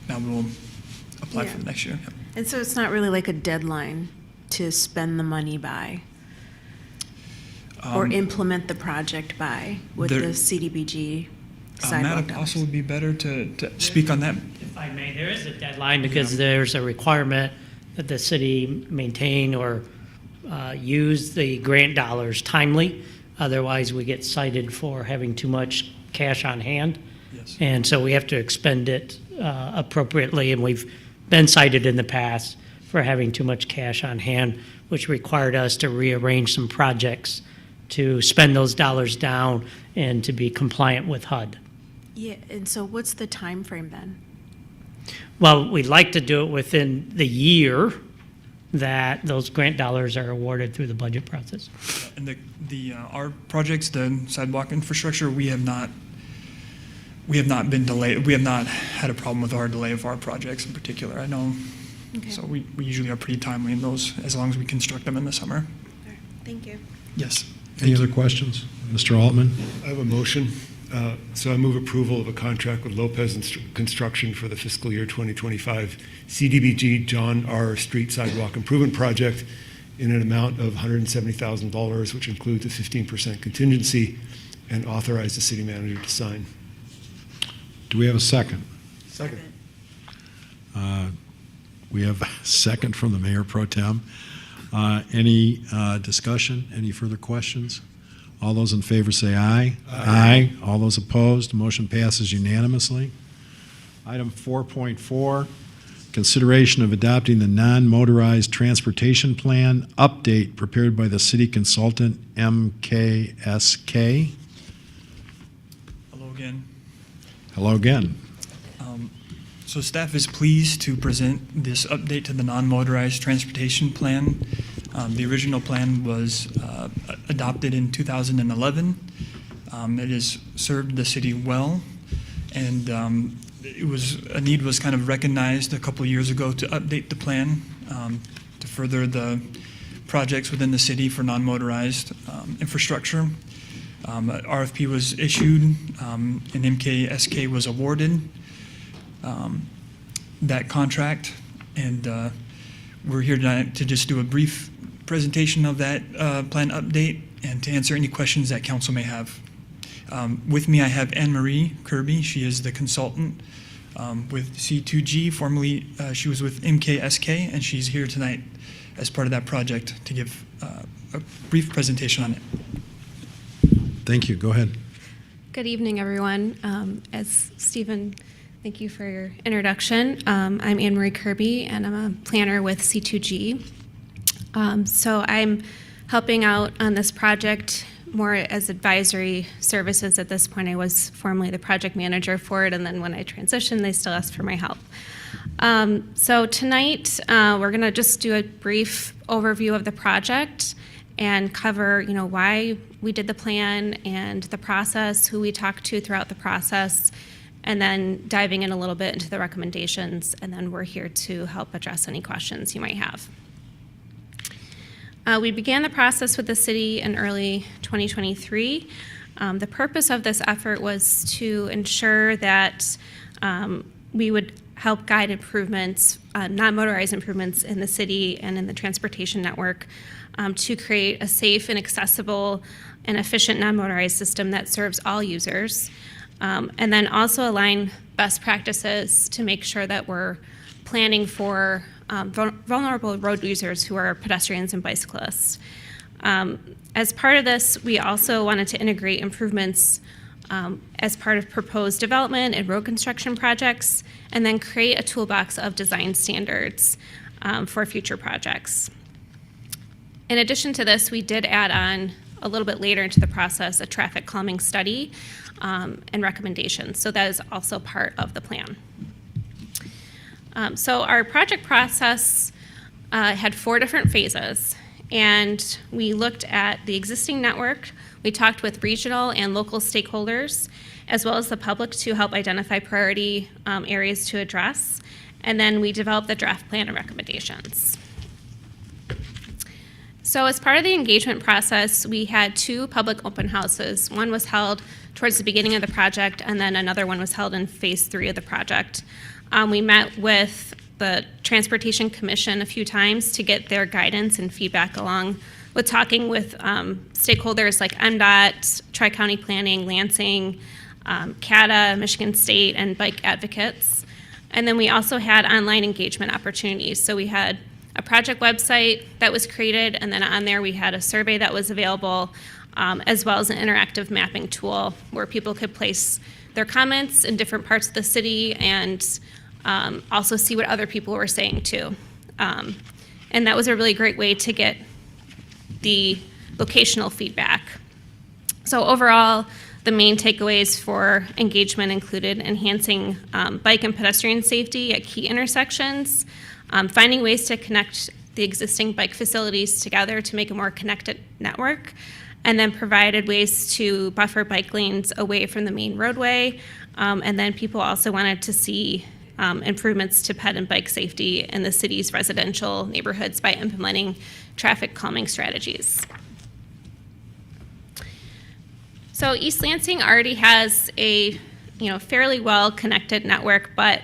now we'll apply for the next year. Yep. And so it's not really like a deadline to spend the money by or implement the project by with the CDBG sidewalk Matt, if dollars. possible, would be better to speak on that. If I may, there is a deadline because there's a requirement that the city maintain or use the grant dollars timely. Otherwise, we get cited for having too much cash on hand. Yes. And so we have to expend it appropriately, and we've been cited in the past for having too much cash on hand, which required us to rearrange some projects to spend those dollars down and to be compliant with HUD. Yeah, and so what's the time frame then? Well, we'd like to do it within the year that those grant dollars are awarded through the budget process. And our projects, the sidewalk infrastructure, we have not been delayed. We have not had a problem with our delay of our projects in particular. I know. Okay. So we usually are pretty timely in those as long as we construct them in the summer. All right, thank you. Yes. Any other questions? Mr. Altman? I have a motion. So I move approval of a contract with Lopez Construction for the fiscal year 2025 CDBG John R. Street Sidewalk Improvement Project in an amount of $170,000, which includes a 15% contingency, and authorize the city manager to sign. Do we have a second? Second. We have a second from the Mayor Pro Tem. Any discussion? Any further questions? All those in favor say aye. Aye. All those opposed, motion passes unanimously. Item 4.4, consideration of adopting the non-motorized transportation plan update prepared by the city consultant MKSK. Hello again. Hello again. So staff is pleased to present this update to the non-motorized transportation plan. The original plan was adopted in 2011. It has served the city well, and a need was kind of recognized a couple of years ago to update the plan to further the projects within the city for non-motorized infrastructure. RFP was issued, and MKSK was awarded that contract, and we're here tonight to just do a brief presentation of that plan update and to answer any questions that council may have. With me, I have Anne Marie Kirby. She is the consultant with C2G. Formerly, she was with MKSK, and she's here tonight as part of that project to give a brief presentation on it. Thank you. Go ahead. Good evening, everyone. As Stephen, thank you for your introduction. I'm Anne Marie Kirby, and I'm a planner with C2G. So I'm helping out on this project more as advisory services at this point. I was formerly the project manager for it, and then when I transitioned, they still asked for my help. So tonight, we're going to just do a brief overview of the project and cover, why we did the plan and the process, who we talked to throughout the process, and then diving in a little bit into the recommendations, and then we're here to help address any questions you might have. We began the process with the city in early 2023. The purpose of this effort was to ensure that we would help guide improvements, non-motorized improvements in the city and in the transportation network to create a safe and accessible and efficient non-motorized system that serves all users. And then also align best practices to make sure that we're planning for vulnerable road users who are pedestrians and bicyclists. As part of this, we also wanted to integrate improvements as part of proposed development and road construction projects, and then create a toolbox of design standards for future projects. In addition to this, we did add on a little bit later into the process, a traffic calming study and recommendations. So that is also part of the plan. So our project process had 4 different phases, and we looked at the existing network. We talked with regional and local stakeholders, as well as the public, to help identify priority areas to address. And then we developed the draft plan and recommendations. So as part of the engagement process, we had 2 public open houses. One was held towards the beginning of the project, and then another one was held in phase 3 of the project. We met with the Transportation Commission a few times to get their guidance and feedback, along with talking with stakeholders like MDOT, Tri-County Planning, Lansing, CATA, Michigan State, and bike advocates. And then we also had online engagement opportunities. So we had a project website that was created, and then on there we had a survey that was available, as well as an interactive mapping tool where people could place their comments in different parts of the city and also see what other people were saying too. And that was a really great way to get the locational feedback. So overall, the main takeaways for engagement included enhancing bike and pedestrian safety at key intersections, finding ways to connect the existing bike facilities together to make a more connected network, and then provided ways to buffer bike lanes away from the main roadway. And then people also wanted to see improvements to ped and bike safety in the city's residential neighborhoods by implementing traffic calming strategies. So East Lansing already has a fairly well connected network, but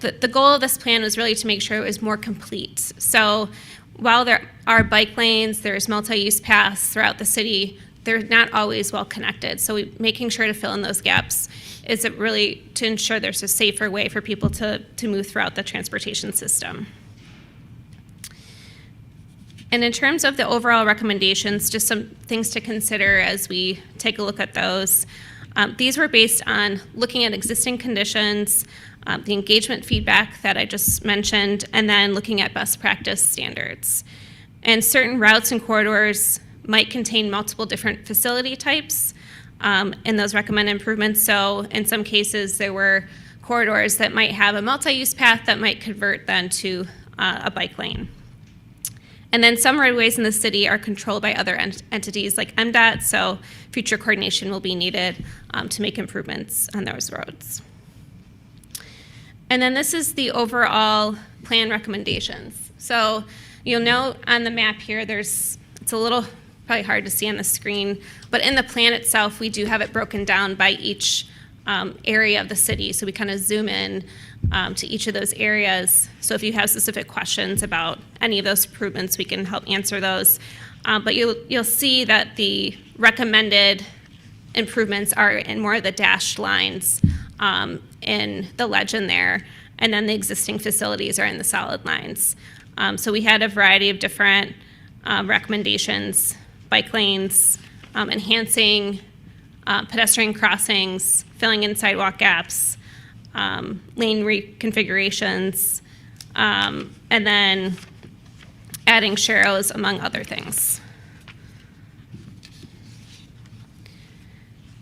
the goal of this plan was really to make sure it was more complete. So while there are bike lanes, there's multi-use paths throughout the city, they're not always well connected. So making sure to fill in those gaps is really to ensure there's a safer way for people to move throughout the transportation system. And in terms of the overall recommendations, just some things to consider as we take a look at those. These were based on looking at existing conditions, the engagement feedback that I just mentioned, and then looking at best practice standards. And certain routes and corridors might contain multiple different facility types in those recommended improvements. So in some cases, there were corridors that might have a multi-use path that might convert then to a bike lane. And then some roadways in the city are controlled by other entities like MDOT, so future coordination will be needed to make improvements on those roads. And then this is the overall plan recommendations. So you'll note on the map here, it's a little probably hard to see on the screen, but in the plan itself, we do have it broken down by each area of the city. So we kind of zoom in to each of those areas. So if you have specific questions about any of those improvements, we can help answer those. But you'll see that the recommended improvements are in more of the dashed lines in the legend there, and then the existing facilities are in the solid lines. So we had a variety of different recommendations: bike lanes, enhancing pedestrian crossings, filling in sidewalk gaps, lane reconfigurations, and then adding sharrows, among other things.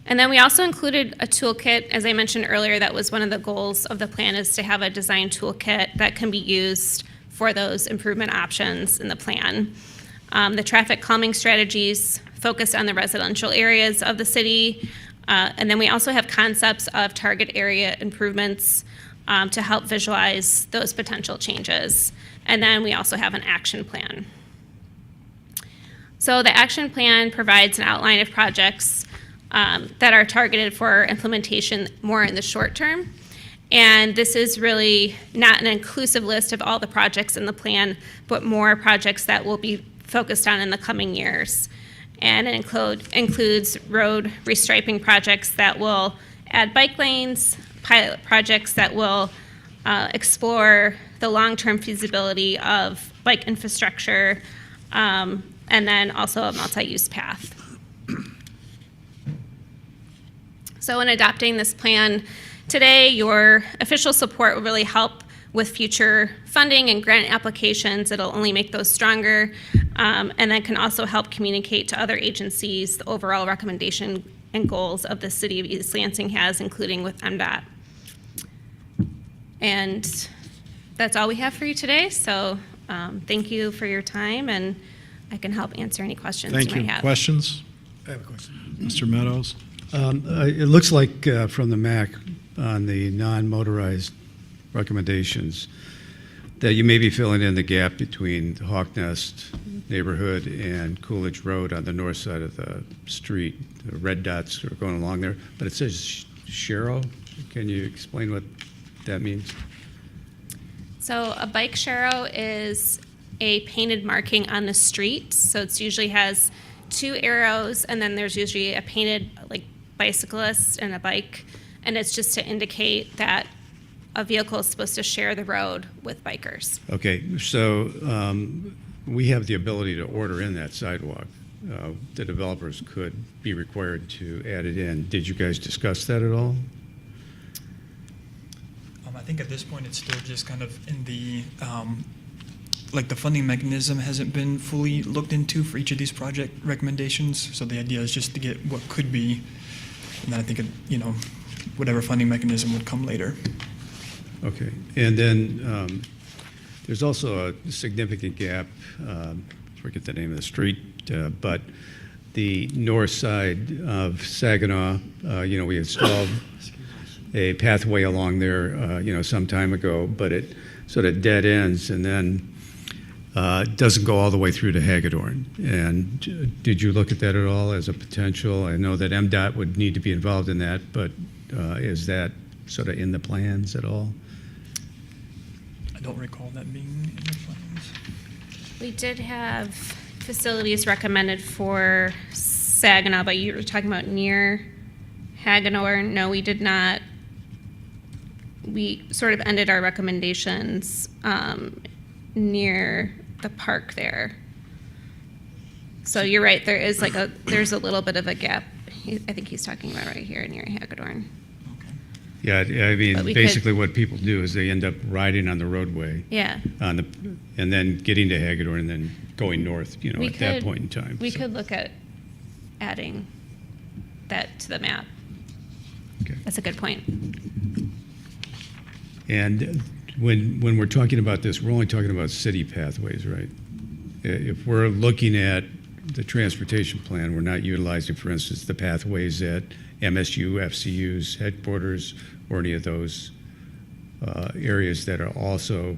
And then we also included a toolkit. As I mentioned earlier, that was one of the goals of the plan, is to have a design toolkit that can be used for those improvement options in the plan. The traffic calming strategies focused on the residential areas of the city. And then we also have concepts of target area improvements to help visualize those potential changes. And then we also have an action plan. So the action plan provides an outline of projects that are targeted for implementation more in the short term. And this is really not an inclusive list of all the projects in the plan, but more projects that will be focused on in the coming years. And it includes road restriping projects that will add bike lanes, pilot projects that will explore the long-term feasibility of bike infrastructure, and then also a multi-use path. So in adopting this plan today, your official support will really help with future funding and grant applications. It'll only make those stronger. and then can also help communicate to other agencies the overall recommendation and goals of the City of East Lansing has, including with MDOT. And that's all we have for you today. So thank you for your time, and I can help answer any questions Thank you you. might have. Questions? I have a question. Mr. Meadows? It looks like from the MAC on the non-motorized recommendations that you may be filling in the gap between the Hawk Nest neighborhood and Coolidge Road on the north side of the street. The red dots are going along there, but it says Sharrow. Can you explain what that means? So a bike sharrow is a painted marking on the street. So it usually has 2 arrows, and then there's usually a painted like bicyclist and a bike, and it's just to indicate that a vehicle is supposed to share the road with bikers. Okay, so we have the ability to order in that sidewalk. The developers could be required to add it in. Did you guys discuss that at all? I think at this point, it's still just kind of in the, like the funding mechanism hasn't been fully looked into for each of these project recommendations. So the idea is just to get what could be, and then I think, whatever funding mechanism would come later. Okay, and then there's also a significant gap, forget the name of the street, but the north side of Saginaw, we installed a pathway along there, some time ago, but it sort of dead ends and then doesn't go all the way through to Hagedorn. And did you look at that at all as a potential? I know that MDOT would need to be involved in that, but is that sort of in the plans at all? I don't recall that being in the plans. We did have facilities recommended for Saginaw, but you were talking about near Hagedorn. No, we did not. We sort of ended our recommendations near the park there. So you're right, there's a little bit of a gap. I think he's talking about right here near Hagedorn. Yeah, I mean, But we basically what people do is they end up riding on the roadway. Yeah. And then getting to Hagedorn and then going north, at that point in time. We could look at adding that to the map. Okay. That's a good point. And when we're talking about this, we're only talking about city pathways, right? If we're looking at the transportation plan, we're not utilizing, for instance, the pathways at MSU, FCU's headquarters, or any of those areas that are also,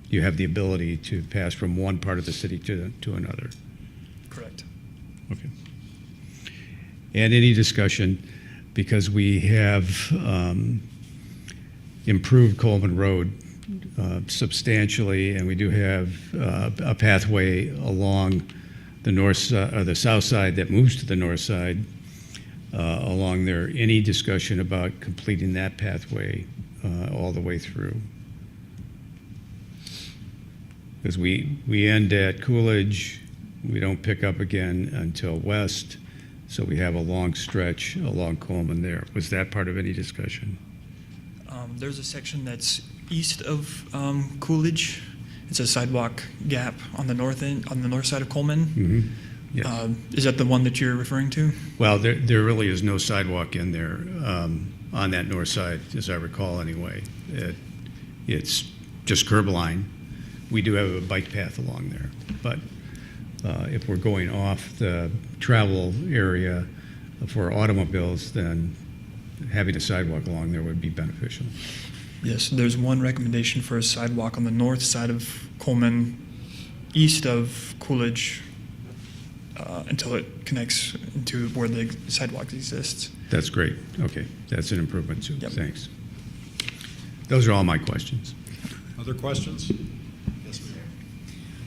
you have the ability to pass from one part of the city to another. Correct. Okay. And any discussion, because we have improved Coleman Road substantially, and we do have a pathway along the north or the south side that moves to the north side along there. Any discussion about completing that pathway all the way through? Because we end at Coolidge, we don't pick up again until west, so we have a long stretch along Coleman there. Was that part of any discussion? There's a section that's east of Coolidge. It's a sidewalk gap on the north side of Coleman. Mm-hmm. Yes. Is that the one that you're referring to? Well, there really is no sidewalk in there on that north side, as I recall anyway. It's just curb line. We do have a bike path along there, but if we're going off the travel area for automobiles, then having a sidewalk along there would be beneficial. Yes, there's one recommendation for a sidewalk on the north side of Coleman, east of Coolidge, until it connects into where the sidewalk exists. That's great. Okay, that's an improvement too. Yep. Thanks. Those are all my questions. Other questions? Yes,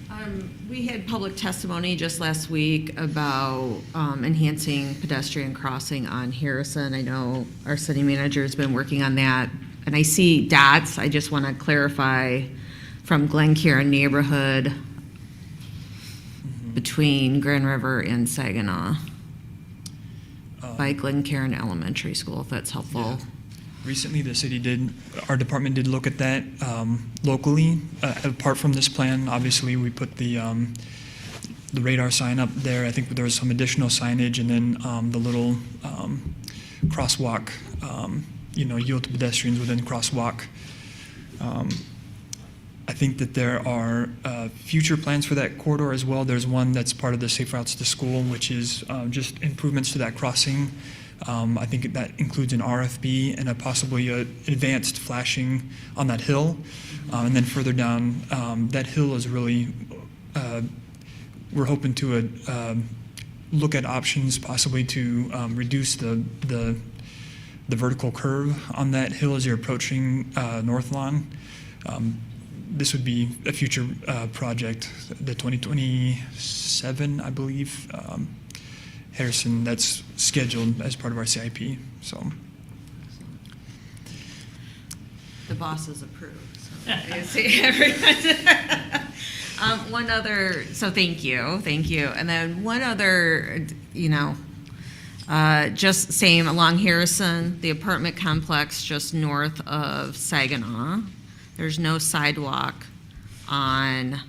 ma'am. We had public testimony just last week about enhancing pedestrian crossing on Harrison. I know our city manager has been working on that, and I see dots. I just want to clarify from Glen-Kieran neighborhood between Grand River and Saginaw by Glen-Kieran Elementary School, if that's helpful. recently. Our department did look at that locally. Apart from this plan, obviously, we put the radar sign up there. I think there was some additional signage, and then the little crosswalk, yield to pedestrians within crosswalk. I think that there are future plans for that corridor as well. There's one that's part of the Safe Routes to School, which is just improvements to that crossing. I think that includes an RFB and possibly advanced flashing on that hill. And then further down, that hill is really, we're hoping to look at options possibly to reduce the vertical curve on that hill as you're approaching North Lawn. This would be a future project, the 2027, I believe, Harrison, that's scheduled as part of our CIP. So The bosses approve. So you see everyone. One other, so thank you. And then one other, just same along Harrison, the apartment complex just north of Saginaw. There's no sidewalk on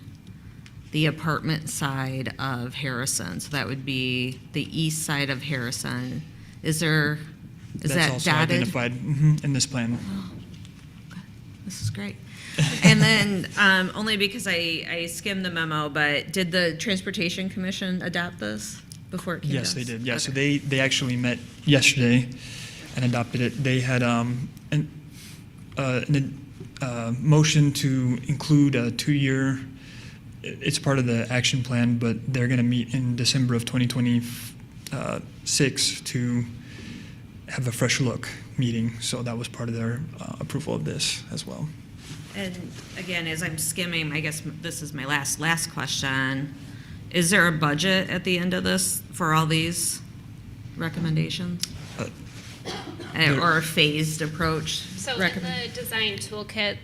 the apartment side of Harrison. So that would be the east side of Harrison. Is that's that also dotted? identified in this plan. This is great. And then, only because I skimmed the memo, but did the Transportation Commission adopt this before it came to us? Yes, they did. Yeah, so Okay. they actually met yesterday and adopted it. They had a motion to include a 2-year. It's part of the action plan, but they're going to meet in December of 2026 to have a fresh look meeting. So that was part of their approval of this as well. And again, as I'm skimming, I guess this is my last question. Is there a budget at the end of this for all these recommendations? Or a phased approach? So in the design toolkit,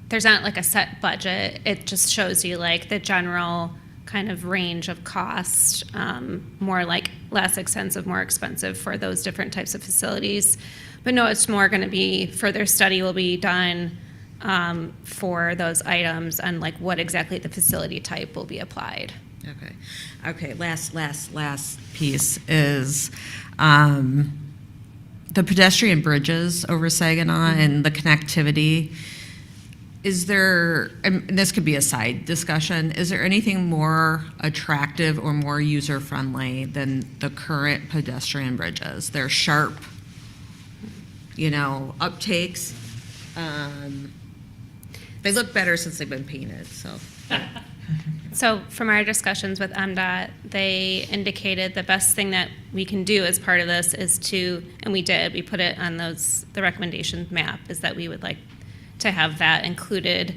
there's not like a set budget. It just shows you like the general kind of range of cost, more like less expensive, more expensive for those different types of facilities. But no, it's more going to be, further study will be done for those items and like what exactly the facility type will be applied. Okay. Last piece is the pedestrian bridges over Saginaw and the connectivity. Is there, and this could be a side discussion, is there anything more attractive or more user-friendly than the current pedestrian bridges? They're sharp, uptakes. They look better since they've been painted, so. So from our discussions with MDOT, they indicated the best thing that we can do as part of this is to, and we put it on the recommendation map, is that we would like to have that included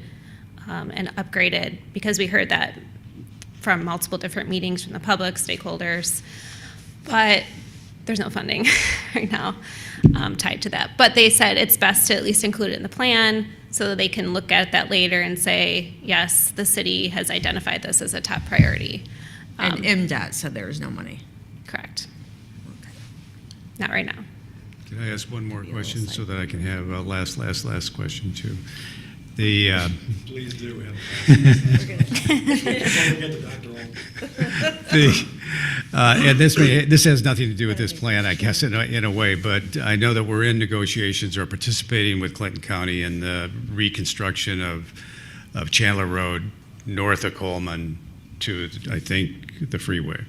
and upgraded, because we heard that from multiple different meetings from the public, stakeholders, but there's no funding right now tied to that. But they said it's best to at least include it in the plan so that they can look at that later and say, yes, the city has identified this as a top priority. And MDOT said there was no money. Correct. Not right now. Can I ask one more question so that I can have a last question too? The Please do. And this has nothing to do with this plan, I guess, in a way, but I know that we're in negotiations or participating with Clinton County in the reconstruction of Chandler Road north of Coleman to, I think, the freeway.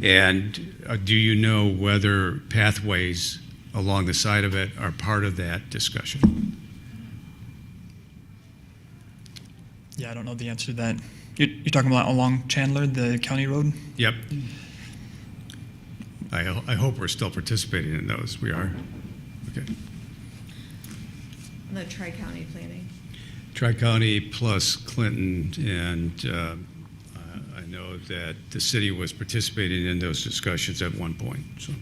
And do you know whether pathways along the side of it are part of that discussion? Yeah, I don't know the answer to that. You're talking about along Chandler, the county road? Yep. I hope we're still participating in those. We are? Okay. The Tri-County planning. Tri-County plus Clinton, and I know that the city was participating in those discussions at one point. So.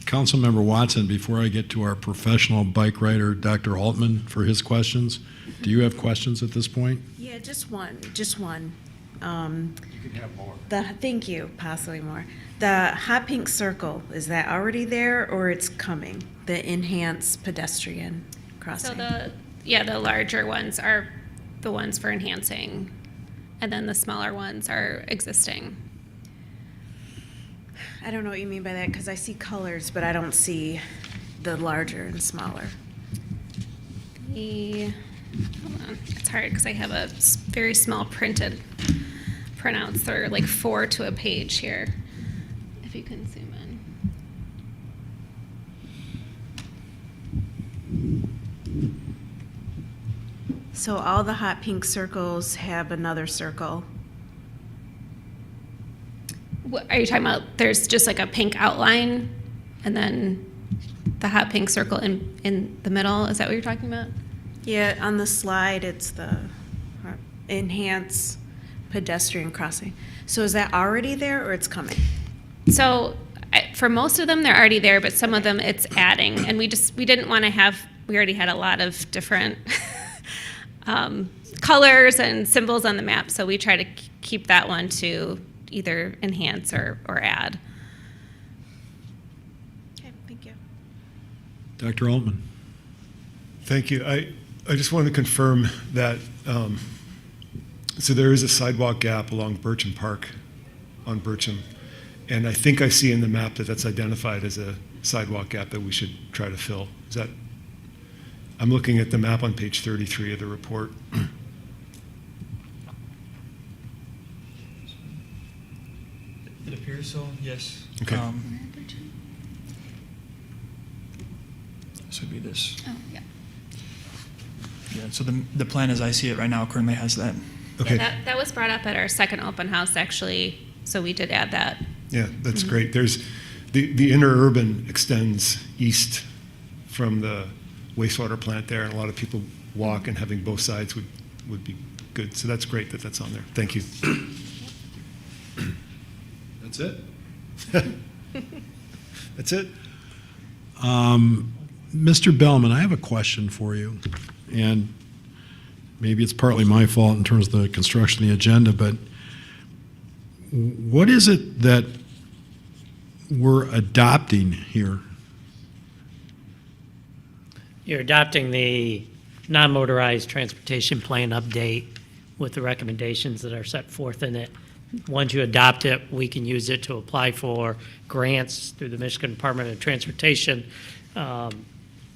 Councilmember Watson, before I get to our professional bike rider, Dr. Altman, for his questions, do you have questions at this point? Yeah, just one. You can have more. Thank you, possibly more. The hot pink circle, is that already there or it's coming? The enhanced pedestrian crossing? So the larger ones are the ones for enhancing, and then the smaller ones are existing. I don't know what you mean by that because I see colors, but I don't see the larger and smaller. Hold on, it's hard because I have a very small printed printouts. They're like 4 to a page here. If you can zoom in. So all the hot pink circles have another circle. What are you talking about? There's just like a pink outline and then the hot pink circle in the middle. Is that what you're talking about? Yeah, on the slide, it's the enhance pedestrian crossing. So is that already there or it's coming? So for most of them, they're already there, but some of them it's adding. And we didn't want to have, we already had a lot of different colors and symbols on the map. So we try to keep that one to either enhance or add. Okay, thank you. Dr. Altman. Thank you. I just want to confirm that, so there is a sidewalk gap along Bircham Park on Bircham. And I think I see in the map that that's identified as a sidewalk gap that we should try to fill. Is that, I'm looking at the map on page 33 of the report. It appears so, yes. Okay. This would be this. Oh, yeah. Yeah, so the plan as I see it right now currently has that. Okay. Yeah, that was brought up at our second open house, actually. So we did add that. Yeah, that's great. There's, the interurban extends east from the wastewater plant there, and a lot of people walk, and having both sides would be good. So that's great that that's on there. Thank you. That's it? That's it? Mr. Bellman, I have a question for you, and maybe it's partly my fault in terms of the construction of the agenda, but what is it that we're adopting here? You're adopting the non-motorized transportation plan update with the recommendations that are set forth in it. Once you adopt it, we can use it to apply for grants through the Michigan Department of Transportation,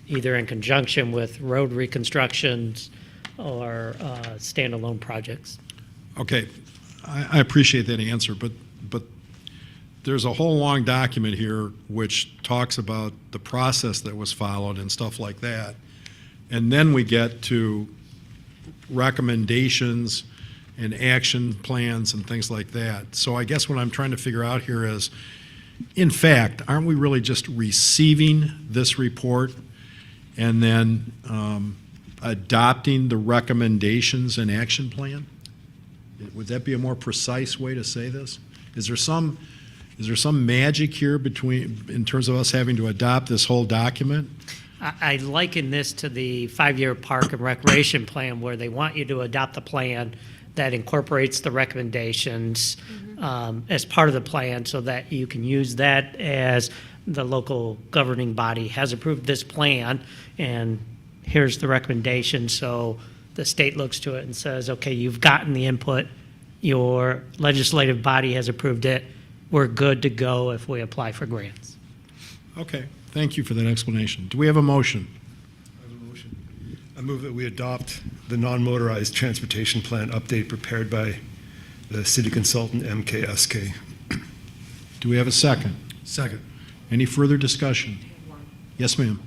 either in conjunction with road reconstructions or standalone projects. Okay, I appreciate that answer, but there's a whole long document here which talks about the process that was followed and stuff like that. And then we get to recommendations and action plans and things like that. So I guess what I'm trying to figure out here is, in fact, aren't we really just receiving this report and then adopting the recommendations and action plan? Would that be a more precise way to say this? Is there some magic here in terms of us having to adopt this whole document? I liken this to the 5-year park and recreation plan where they want you to adopt a plan that incorporates the recommendations as part of the plan so that you can use that as the local governing body has approved this plan and here's the recommendation. So the state looks to it and says, okay, you've gotten the input, your legislative body has approved it, we're good to go if we apply for grants. Okay, thank you for that explanation. Do we have a motion? I have a motion. I move that we adopt the non-motorized transportation plan update prepared by the city consultant, MKSK. Do we have a second? Second. Any further discussion? Yes, ma'am.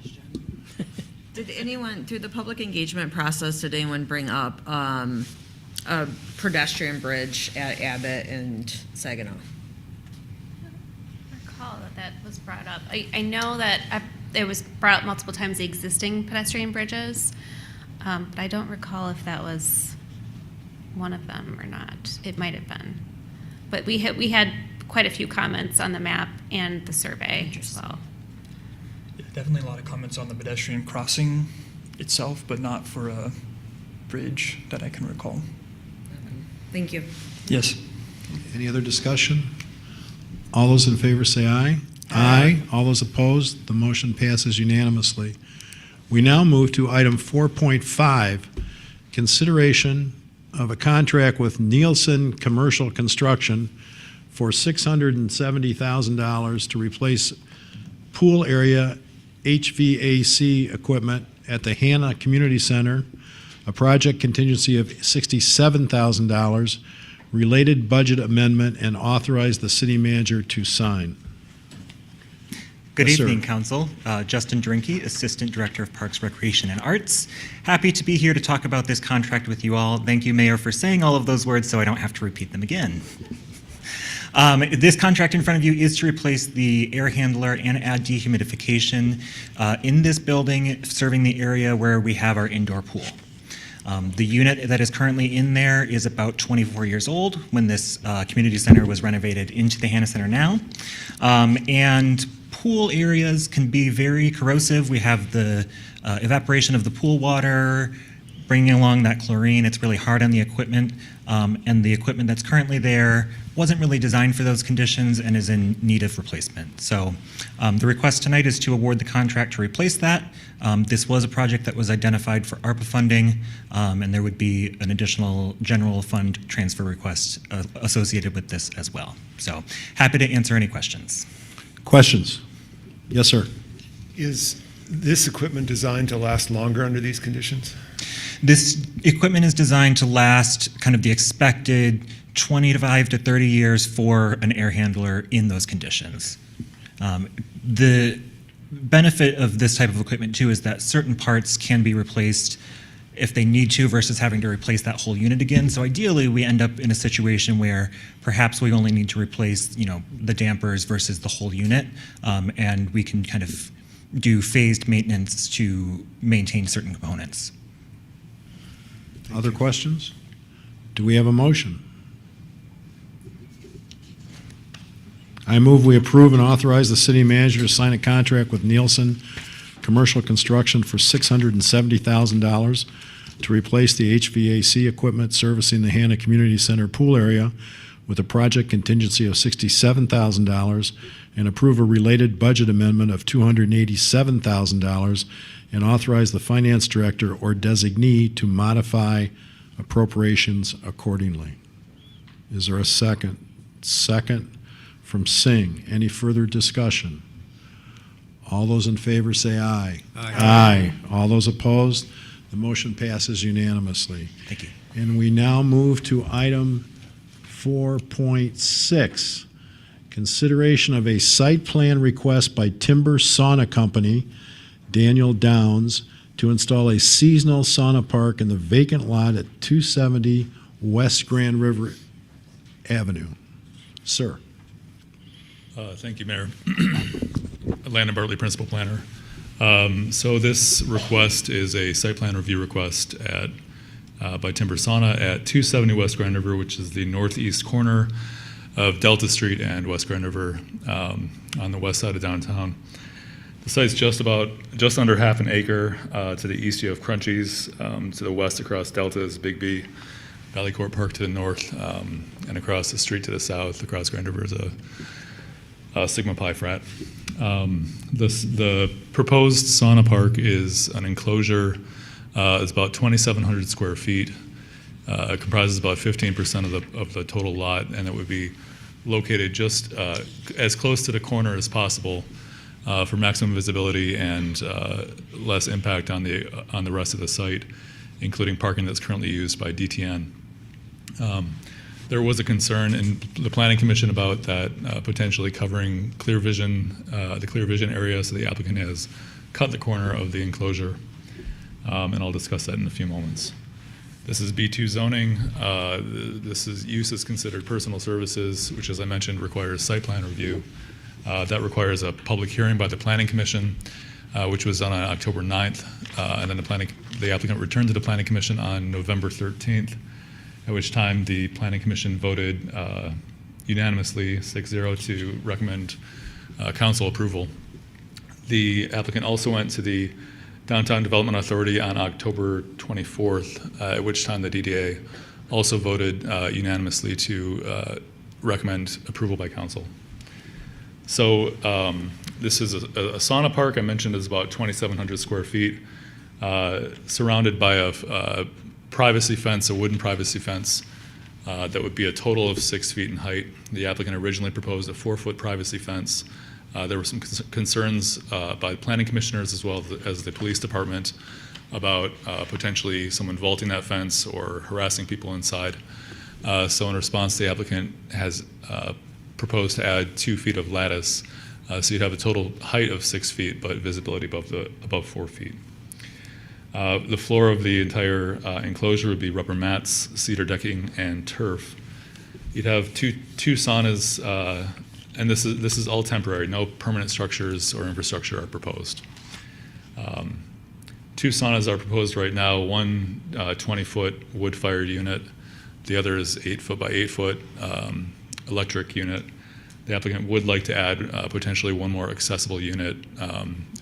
Did anyone, through the public engagement process, did anyone bring up a pedestrian bridge at Abbott and Saginaw? I recall that was brought up. I know that it was brought up multiple times, the existing pedestrian bridges, but I don't recall if that was one of them or not. It might have been. But we had quite a few comments on the map and the survey as well. Yeah, definitely a lot of comments on the pedestrian crossing itself, but not for a bridge that I can recall. Thank you. Yes. Any other discussion? All those in favor say aye. Aye. All those opposed, the motion passes unanimously. We now move to item 4.5, consideration of a contract with Nielsen Commercial Construction for $670,000 to replace pool area HVAC equipment at the Hannah Community Center, a project contingency of $67,000, related budget amendment, and authorize the city manager to sign. Good Yes, sir. evening, Council. Justin Drinky, Assistant Director of Parks, Recreation, and Arts. Happy to be here to talk about this contract with you all. Thank you, Mayor, for saying all of those words so I don't have to repeat them again. This contract in front of you is to replace the air handler and add dehumidification in this building, serving the area where we have our indoor pool. The unit that is currently in there is about 24 years old when this community center was renovated into the Hannah Center now. And pool areas can be very corrosive. We have the evaporation of the pool water, bringing along that chlorine. It's really hard on the equipment, and the equipment that's currently there wasn't really designed for those conditions and is in need of replacement. So the request tonight is to award the contract to replace that. This was a project that was identified for ARPA funding, and there would be an additional general fund transfer request associated with this as well. So happy to answer any questions. Questions? Yes, sir. Is this equipment designed to last longer under these conditions? This equipment is designed to last kind of the expected 25 to 30 years for an air handler in those conditions. The benefit of this type of equipment too is that certain parts can be replaced if they need to versus having to replace that whole unit again. So ideally we end up in a situation where perhaps we only need to replace, the dampers versus the whole unit, and we can kind of do phased maintenance to maintain certain components. Other questions? Do we have a motion? I move we approve and authorize the city manager to sign a contract with Nielsen Commercial Construction for $670,000 to replace the HVAC equipment servicing the Hannah Community Center pool area with a project contingency of $67,000, and approve a related budget amendment of $287,000, and authorize the finance director or designee to modify appropriations accordingly. Is there a second? Second from Singh. Any further discussion? All those in favor say aye. Aye. All those opposed? The motion passes unanimously. Thank you. And we now move to item 4.6, consideration of a site plan request by Timber Sauna Company, Daniel Downs, to install a seasonal sauna park in the vacant lot at 270 West Grand River Avenue. Sir. Thank you, Mayor. Landon Bartley, Principal Planner. So this request is a site plan review request by Timber Sauna at 270 West Grand River, which is the northeast corner of Delta Street and West Grand River on the west side of downtown. The site's just under half an acre. To the east you have Crunchies, to the west across Delta is Big B, Valley Court Park to the north, and across the street to the south, across Grand River is a Sigma Pi frat. The proposed sauna park is an enclosure. It's about 2,700 square feet. It comprises about 15% of the total lot, and it would be located just as close to the corner as possible for maximum visibility and less impact on the rest of the site, including parking that's currently used by DTN. There was a concern in the Planning Commission about that potentially covering the clear vision area, so the applicant has cut the corner of the enclosure, and I'll discuss that in a few moments. This is B2 zoning. Use is considered personal services, which, as I mentioned, requires site plan review. That requires a public hearing by the Planning Commission, which was done on October 9th, and then the applicant returned to the Planning Commission on November 13th. At which time the Planning Commission voted unanimously 6-0 to recommend council approval. The applicant also went to the Downtown Development Authority on October 24th, at which time the DDA also voted unanimously to recommend approval by council. So this is a sauna park. I mentioned is about 2,700 square feet, surrounded by a privacy fence, a wooden privacy fence that would be a total of 6 feet in height. The applicant originally proposed a 4-foot privacy fence. There were some concerns by planning commissioners as well as the police department about potentially someone vaulting that fence or harassing people inside. So in response, the applicant has proposed to add 2 feet of lattice. So you'd have a total height of 6 feet, but visibility above 4 feet. The floor of the entire enclosure would be rubber mats, cedar decking, and turf. You'd have two saunas, and this is all temporary. No permanent structures or infrastructure are proposed. 2 saunas are proposed right now. One 20-foot wood-fired unit. The other is 8-foot by 8-foot electric unit. The applicant would like to add potentially one more accessible unit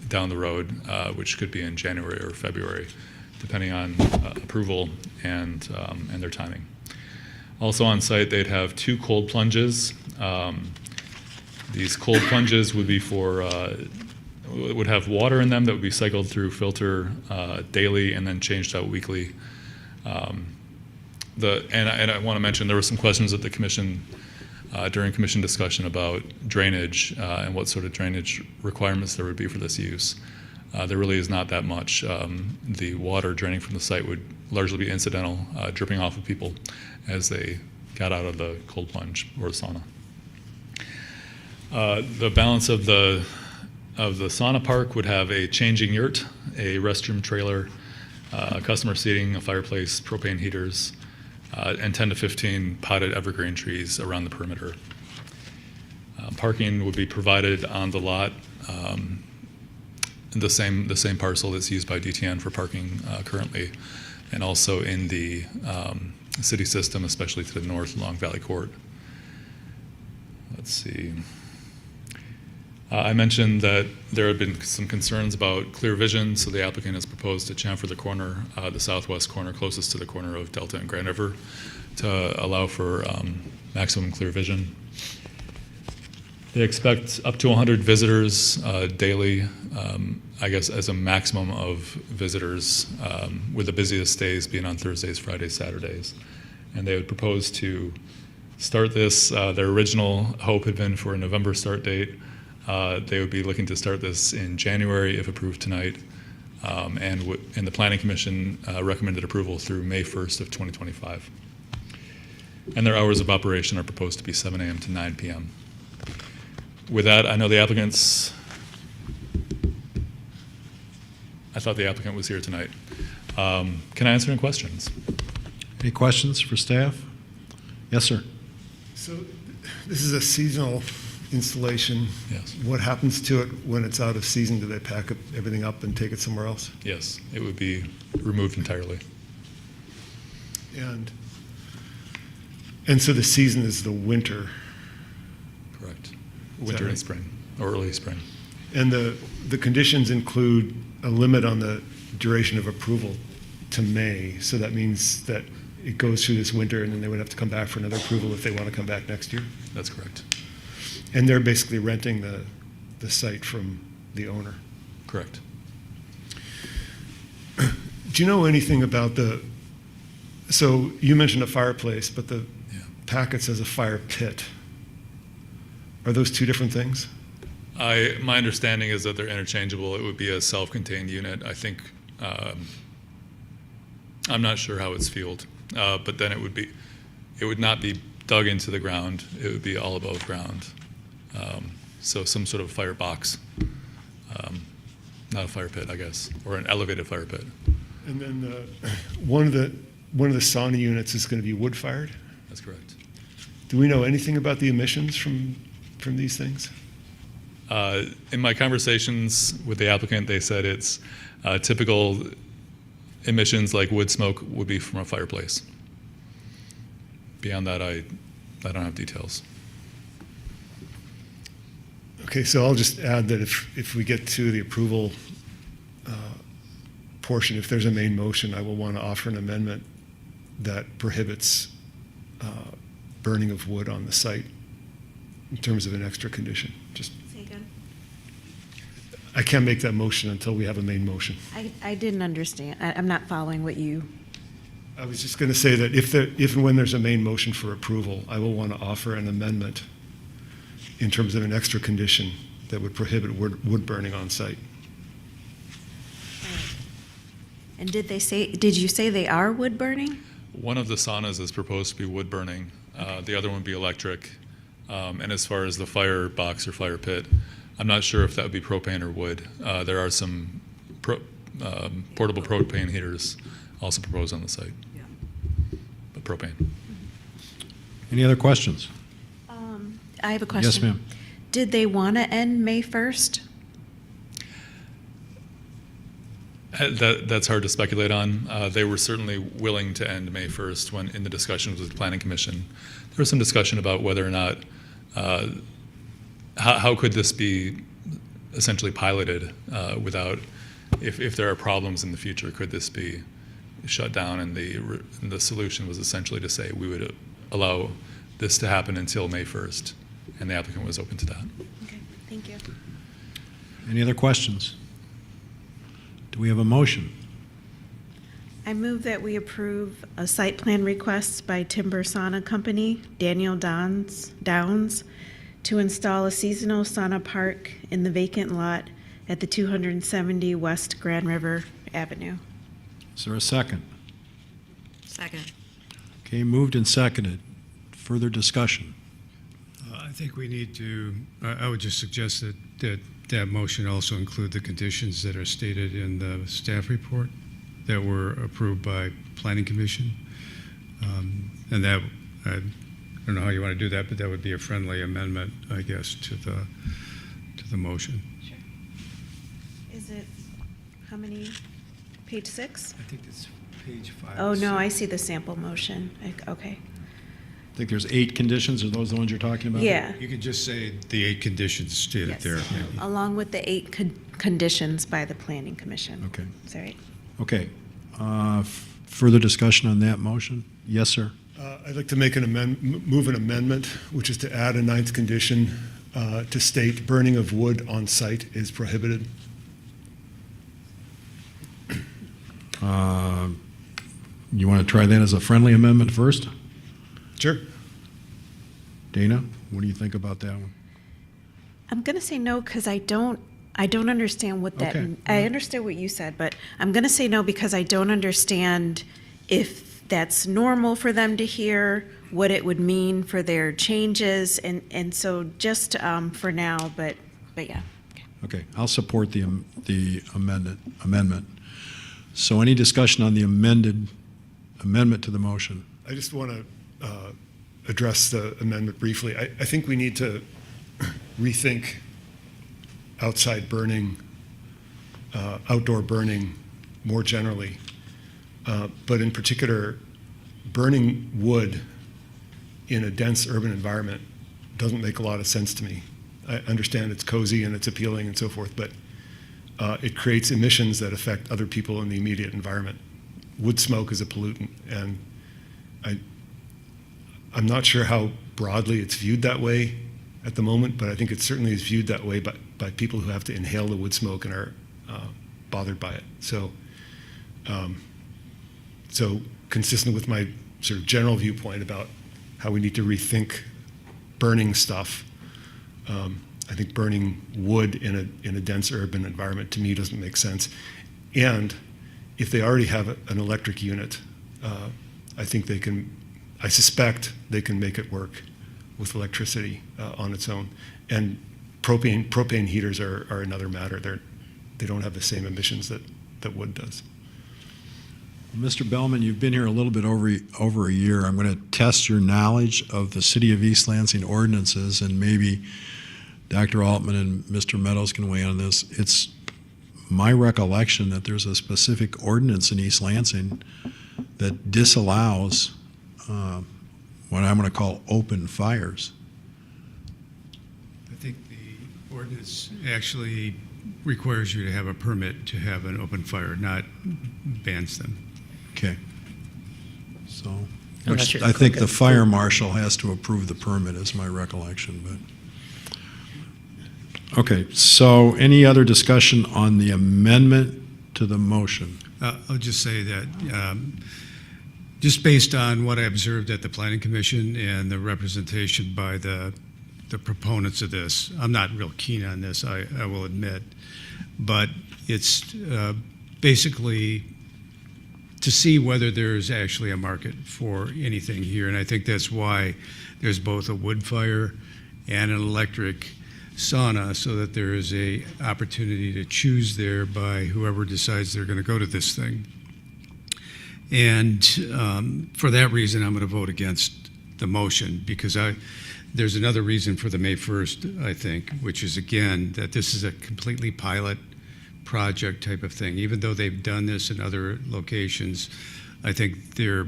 down the road, which could be in January or February, depending on approval and their timing. Also on site, they'd have 2 cold plunges. These cold plunges would be would have water in them that would be cycled through filter daily and then changed out weekly. And I want to mention there were some questions at the commission during commission discussion about drainage and what sort of drainage requirements there would be for this use. There really is not that much. The water draining from the site would largely be incidental, dripping off of people as they got out of the cold plunge or the sauna. The balance of the sauna park would have a changing yurt, a restroom trailer, customer seating, a fireplace, propane heaters, and 10 to 15 potted evergreen trees around the perimeter. Parking would be provided on the lot, the same parcel that's used by DTN for parking currently, and also in the city system, especially to the north along Valley Court. Let's see. I mentioned that there had been some concerns about clear vision, so the applicant has proposed to chamfer the corner, the southwest corner closest to the corner of Delta and Grand River, to allow for maximum clear vision. They expect up to 100 visitors daily, I guess as a maximum of visitors, with the busiest days being on Thursdays, Fridays, Saturdays. And they would propose to start this. Their original hope had been for a November start date. They would be looking to start this in January if approved tonight, and the Planning Commission recommended approval through May 1st of 2025. And their hours of operation are proposed to be 7 a.m. to 9 p.m. With that, I know the applicants. I thought the applicant was here tonight. Can I answer any questions? Any questions for staff? Yes, sir. So this is a seasonal installation. Yes. What happens to it when it's out of season? Do they pack everything up and take it somewhere else? Yes, it would be removed entirely. And so the season is the winter. Correct. Winter and spring, or early spring. And the conditions include a limit on the duration of approval to May. So that means that it goes through this winter and then they would have to come back for another approval if they want to come back next year? That's correct. And they're basically renting the site from the owner? Correct. Do you know anything about so you mentioned a fireplace, but the packet says a fire pit. Are those two different things? My understanding is that they're interchangeable. It would be a self-contained unit. I think, I'm not sure how it's fueled, but then it would not be dug into the ground. It would be all above ground. So some sort of fire box, not a fire pit, I guess, or an elevated fire pit. And then one of the sauna units is going to be wood-fired? That's correct. Do we know anything about the emissions from these things? In my conversations with the applicant, they said it's typical emissions like wood smoke would be from a fireplace. Beyond that, I don't have details. Okay, so I'll just add that if we get to the approval portion, if there's a main motion, I will want to offer an amendment that prohibits burning of wood on the site in terms of an extra condition. Just, Say again? I can't make that motion until we have a main motion. I didn't understand. I'm not following what you. I was just going to say that if and when there's a main motion for approval, I will want to offer an amendment in terms of an extra condition that would prohibit wood burning on site. And did you say they are wood burning? One of the saunas is proposed to be wood burning. The other one would be electric. And as far as the fire box or fire pit, I'm not sure if that would be propane or wood. There are some portable propane heaters also proposed on the site. Yeah. But propane. Any other questions? I have a question. Yes, ma'am. Did they want to end May 1st? That's hard to speculate on. They were certainly willing to end May 1st when in the discussions with the Planning Commission. There was some discussion about whether or not, how could this be essentially piloted without, if there are problems in the future, could this be shut down? And the solution was essentially to say we would allow this to happen until May 1st, and the applicant was open to that. Okay, thank you. Any other questions? Do we have a motion? I move that we approve a site plan request by Timber Sauna Company, Daniel Downs, to install a seasonal sauna park in the vacant lot at the 270 West Grand River Avenue. Is there a second? Second. Okay, moved and seconded. Further discussion? I think we need to, I would just suggest that motion also include the conditions that are stated in the staff report that were approved by Planning Commission. And that, I don't know how you want to do that, but that would be a friendly amendment, I guess, to the motion. Sure. Is it, how many, page 6? I think it's page 5. Oh, no, I see the sample motion. Okay. I think there's 8 conditions. Are those the ones you're talking about? Yeah. You could just say the 8 conditions stated Yes. there. maybe. Along with the 8 conditions by the Planning Commission. Okay. Is that right? Okay. Further discussion on that motion? Yes, sir. I'd like to make move an amendment, which is to add a 9th condition to state burning of wood on site is prohibited. You want to try that as a friendly amendment first? Sure. Dana, what do you think about that one? I'm going to say no because I don't understand what that. Okay. I understand what you said, but I'm going to say no because I don't understand if that's normal for them to hear, what it would mean for their changes, and so just for now. But yeah. Okay, I'll support the amendment. So any discussion on the amendment to the motion? I just want to address the amendment briefly. I think we need to rethink outside burning, outdoor burning more generally, but in particular, burning wood in a dense urban environment doesn't make a lot of sense to me. I understand it's cozy and it's appealing and so forth, but it creates emissions that affect other people in the immediate environment. Wood smoke is a pollutant, and I'm not sure how broadly it's viewed that way at the moment, but I think it certainly is viewed that way by people who have to inhale the wood smoke and are bothered by it. So consistent with my sort of general viewpoint about how we need to rethink burning stuff, I think burning wood in a dense urban environment to me doesn't make sense. And if they already have an electric unit, I suspect they can make it work with electricity on its own. And propane heaters are another matter. They don't have the same emissions that wood does. Mr. Bellman, you've been here a little bit over a year. I'm going to test your knowledge of the City of East Lansing ordinances, and maybe Dr. Altman and Mr. Meadows can weigh on this. It's my recollection that there's a specific ordinance in East Lansing that disallows what I'm going to call open fires. I think the ordinance actually requires you to have a permit to have an open fire, not bans them. Okay. So, Unless which you're I think the cooking fire food. marshal has to approve the permit, is my recollection, but. Okay, so any other discussion on the amendment to the motion? I'll just say that, just based on what I observed at the Planning Commission and the representation by the proponents of this, I'm not real keen on this, I will admit, but it's basically to see whether there's actually a market for anything here, and I think that's why there's both a wood fire and an electric sauna, so that there is a opportunity to choose there by whoever decides they're going to go to this thing. And for that reason, I'm going to vote against the motion, because there's another reason for the May 1st, I think, which is, again, that this is a completely pilot project type of thing. Even though they've done this in other locations, I think their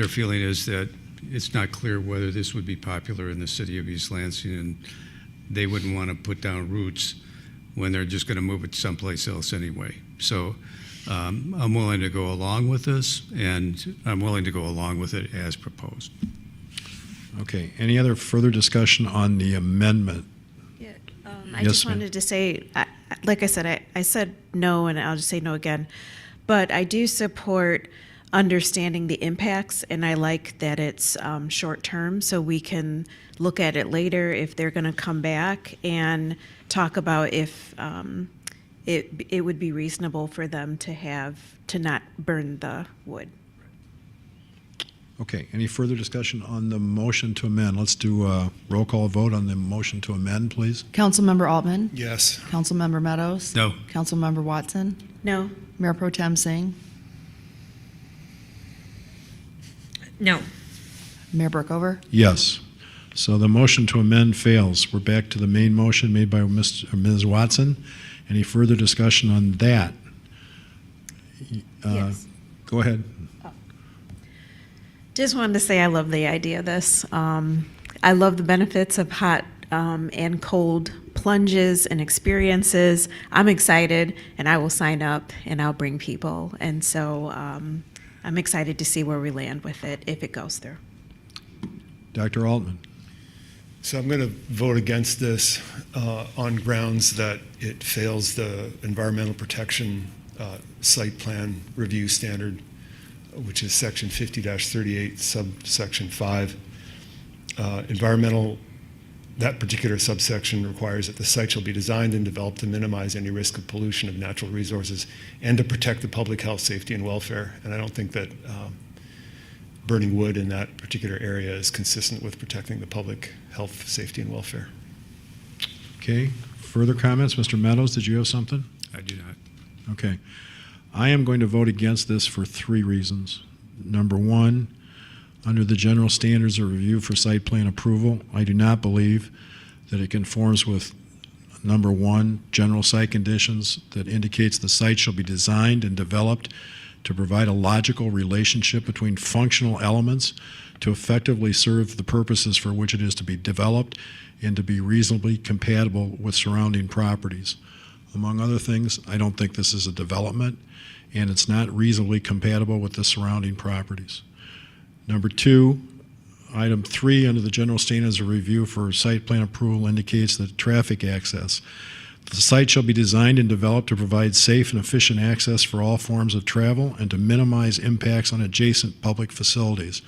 feeling is that it's not clear whether this would be popular in the city of East Lansing, and they wouldn't want to put down roots when they're just going to move it someplace else anyway. So I'm willing to go along with this, and I'm willing to go along with it as proposed. Okay, any other further discussion on the amendment? Yeah, I Yes, just ma'am. wanted to say, like I said, I said no, and I'll just say no again. But I do support understanding the impacts, and I like that it's short term, so we can look at it later if they're going to come back and talk about if it would be reasonable for them to not burn the wood. Okay, any further discussion on the motion to amend? Let's do a roll call vote on the motion to amend, please. Councilmember Altman? Yes. Councilmember Meadows? No. Councilmember Watson? No. Mayor Pro Tem Singh? No. Mayor Brookover? Yes. So the motion to amend fails. We're back to the main motion made by Ms. Watson. Any further discussion on that? Yes. Go ahead. Just wanted to say I love the idea of this. I love the benefits of hot and cold plunges and experiences. I'm excited, and I will sign up, and I'll bring people. And so I'm excited to see where we land with it if it goes through. Dr. Altman. So I'm going to vote against this on grounds that it fails the environmental protection site plan review standard, which is section 50-38, subsection 5. That particular subsection requires that the site shall be designed and developed to minimize any risk of pollution of natural resources and to protect the public health, safety, and welfare. And I don't think that burning wood in that particular area is consistent with protecting the public health, safety, and welfare. Okay, further comments? Mr. Meadows, did you have something? I do not. Okay. I am going to vote against this for 3 reasons. Number one, under the general standards of review for site plan approval, I do not believe that it conforms with number 1, general site conditions that indicates the site shall be designed and developed to provide a logical relationship between functional elements to effectively serve the purposes for which it is to be developed and to be reasonably compatible with surrounding properties. Among other things, I don't think this is a development, and it's not reasonably compatible with the surrounding properties. Number 2, item 3 under the general standards of review for site plan approval indicates that traffic access. The site shall be designed and developed to provide safe and efficient access for all forms of travel and to minimize impacts on adjacent public facilities.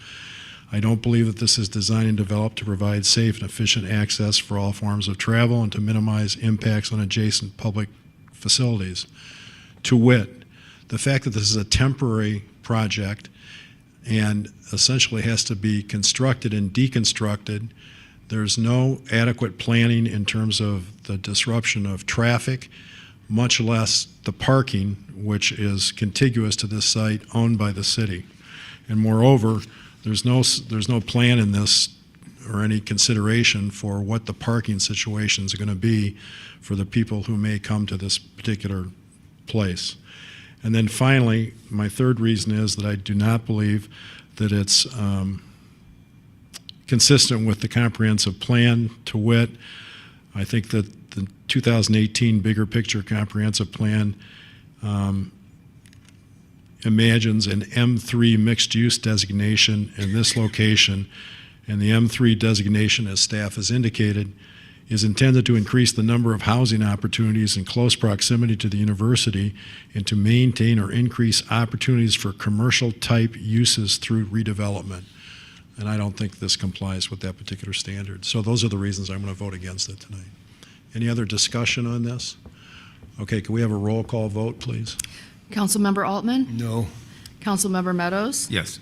I don't believe that this is designed and developed to provide safe and efficient access for all forms of travel and to minimize impacts on adjacent public facilities. To wit, the fact that this is a temporary project and essentially has to be constructed and deconstructed, there's no adequate planning in terms of the disruption of traffic, much less the parking, which is contiguous to this site owned by the city. And moreover, there's no plan in this or any consideration for what the parking situations are going to be for the people who may come to this particular place. And then finally, my 3rd reason is that I do not believe that it's consistent with the comprehensive plan. To wit, I think that the 2018 bigger picture comprehensive plan imagines an M3 mixed-use designation in this location, and the M3 designation, as staff has indicated, is intended to increase the number of housing opportunities in close proximity to the university and to maintain or increase opportunities for commercial-type uses through redevelopment. And I don't think this complies with that particular standard. So those are the reasons I'm going to vote against it tonight. Any other discussion on this? Okay, can we have a roll call vote, please? Councilmember Altman? No. Councilmember Meadows? Yes.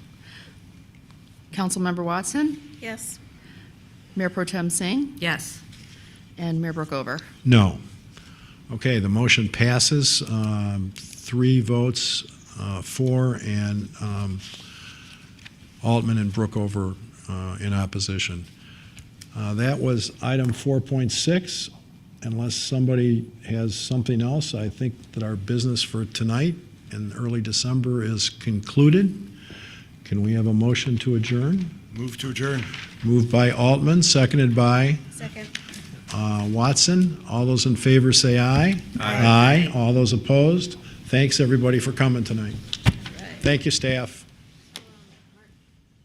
Councilmember Watson? Yes. Mayor Pro Tem Singh? Yes. And Mayor Brookover? No. Okay, the motion passes. 3 votes for, and Altman and Brookover in opposition. That was item 4.6. Unless somebody has something else, I think that our business for tonight and early December is concluded. Can we have a motion to adjourn? Move to adjourn. Moved by Altman, seconded by Second. Watson. All those in favor say aye. Aye. All those opposed? Thanks, everybody, for coming tonight. Thank you, staff.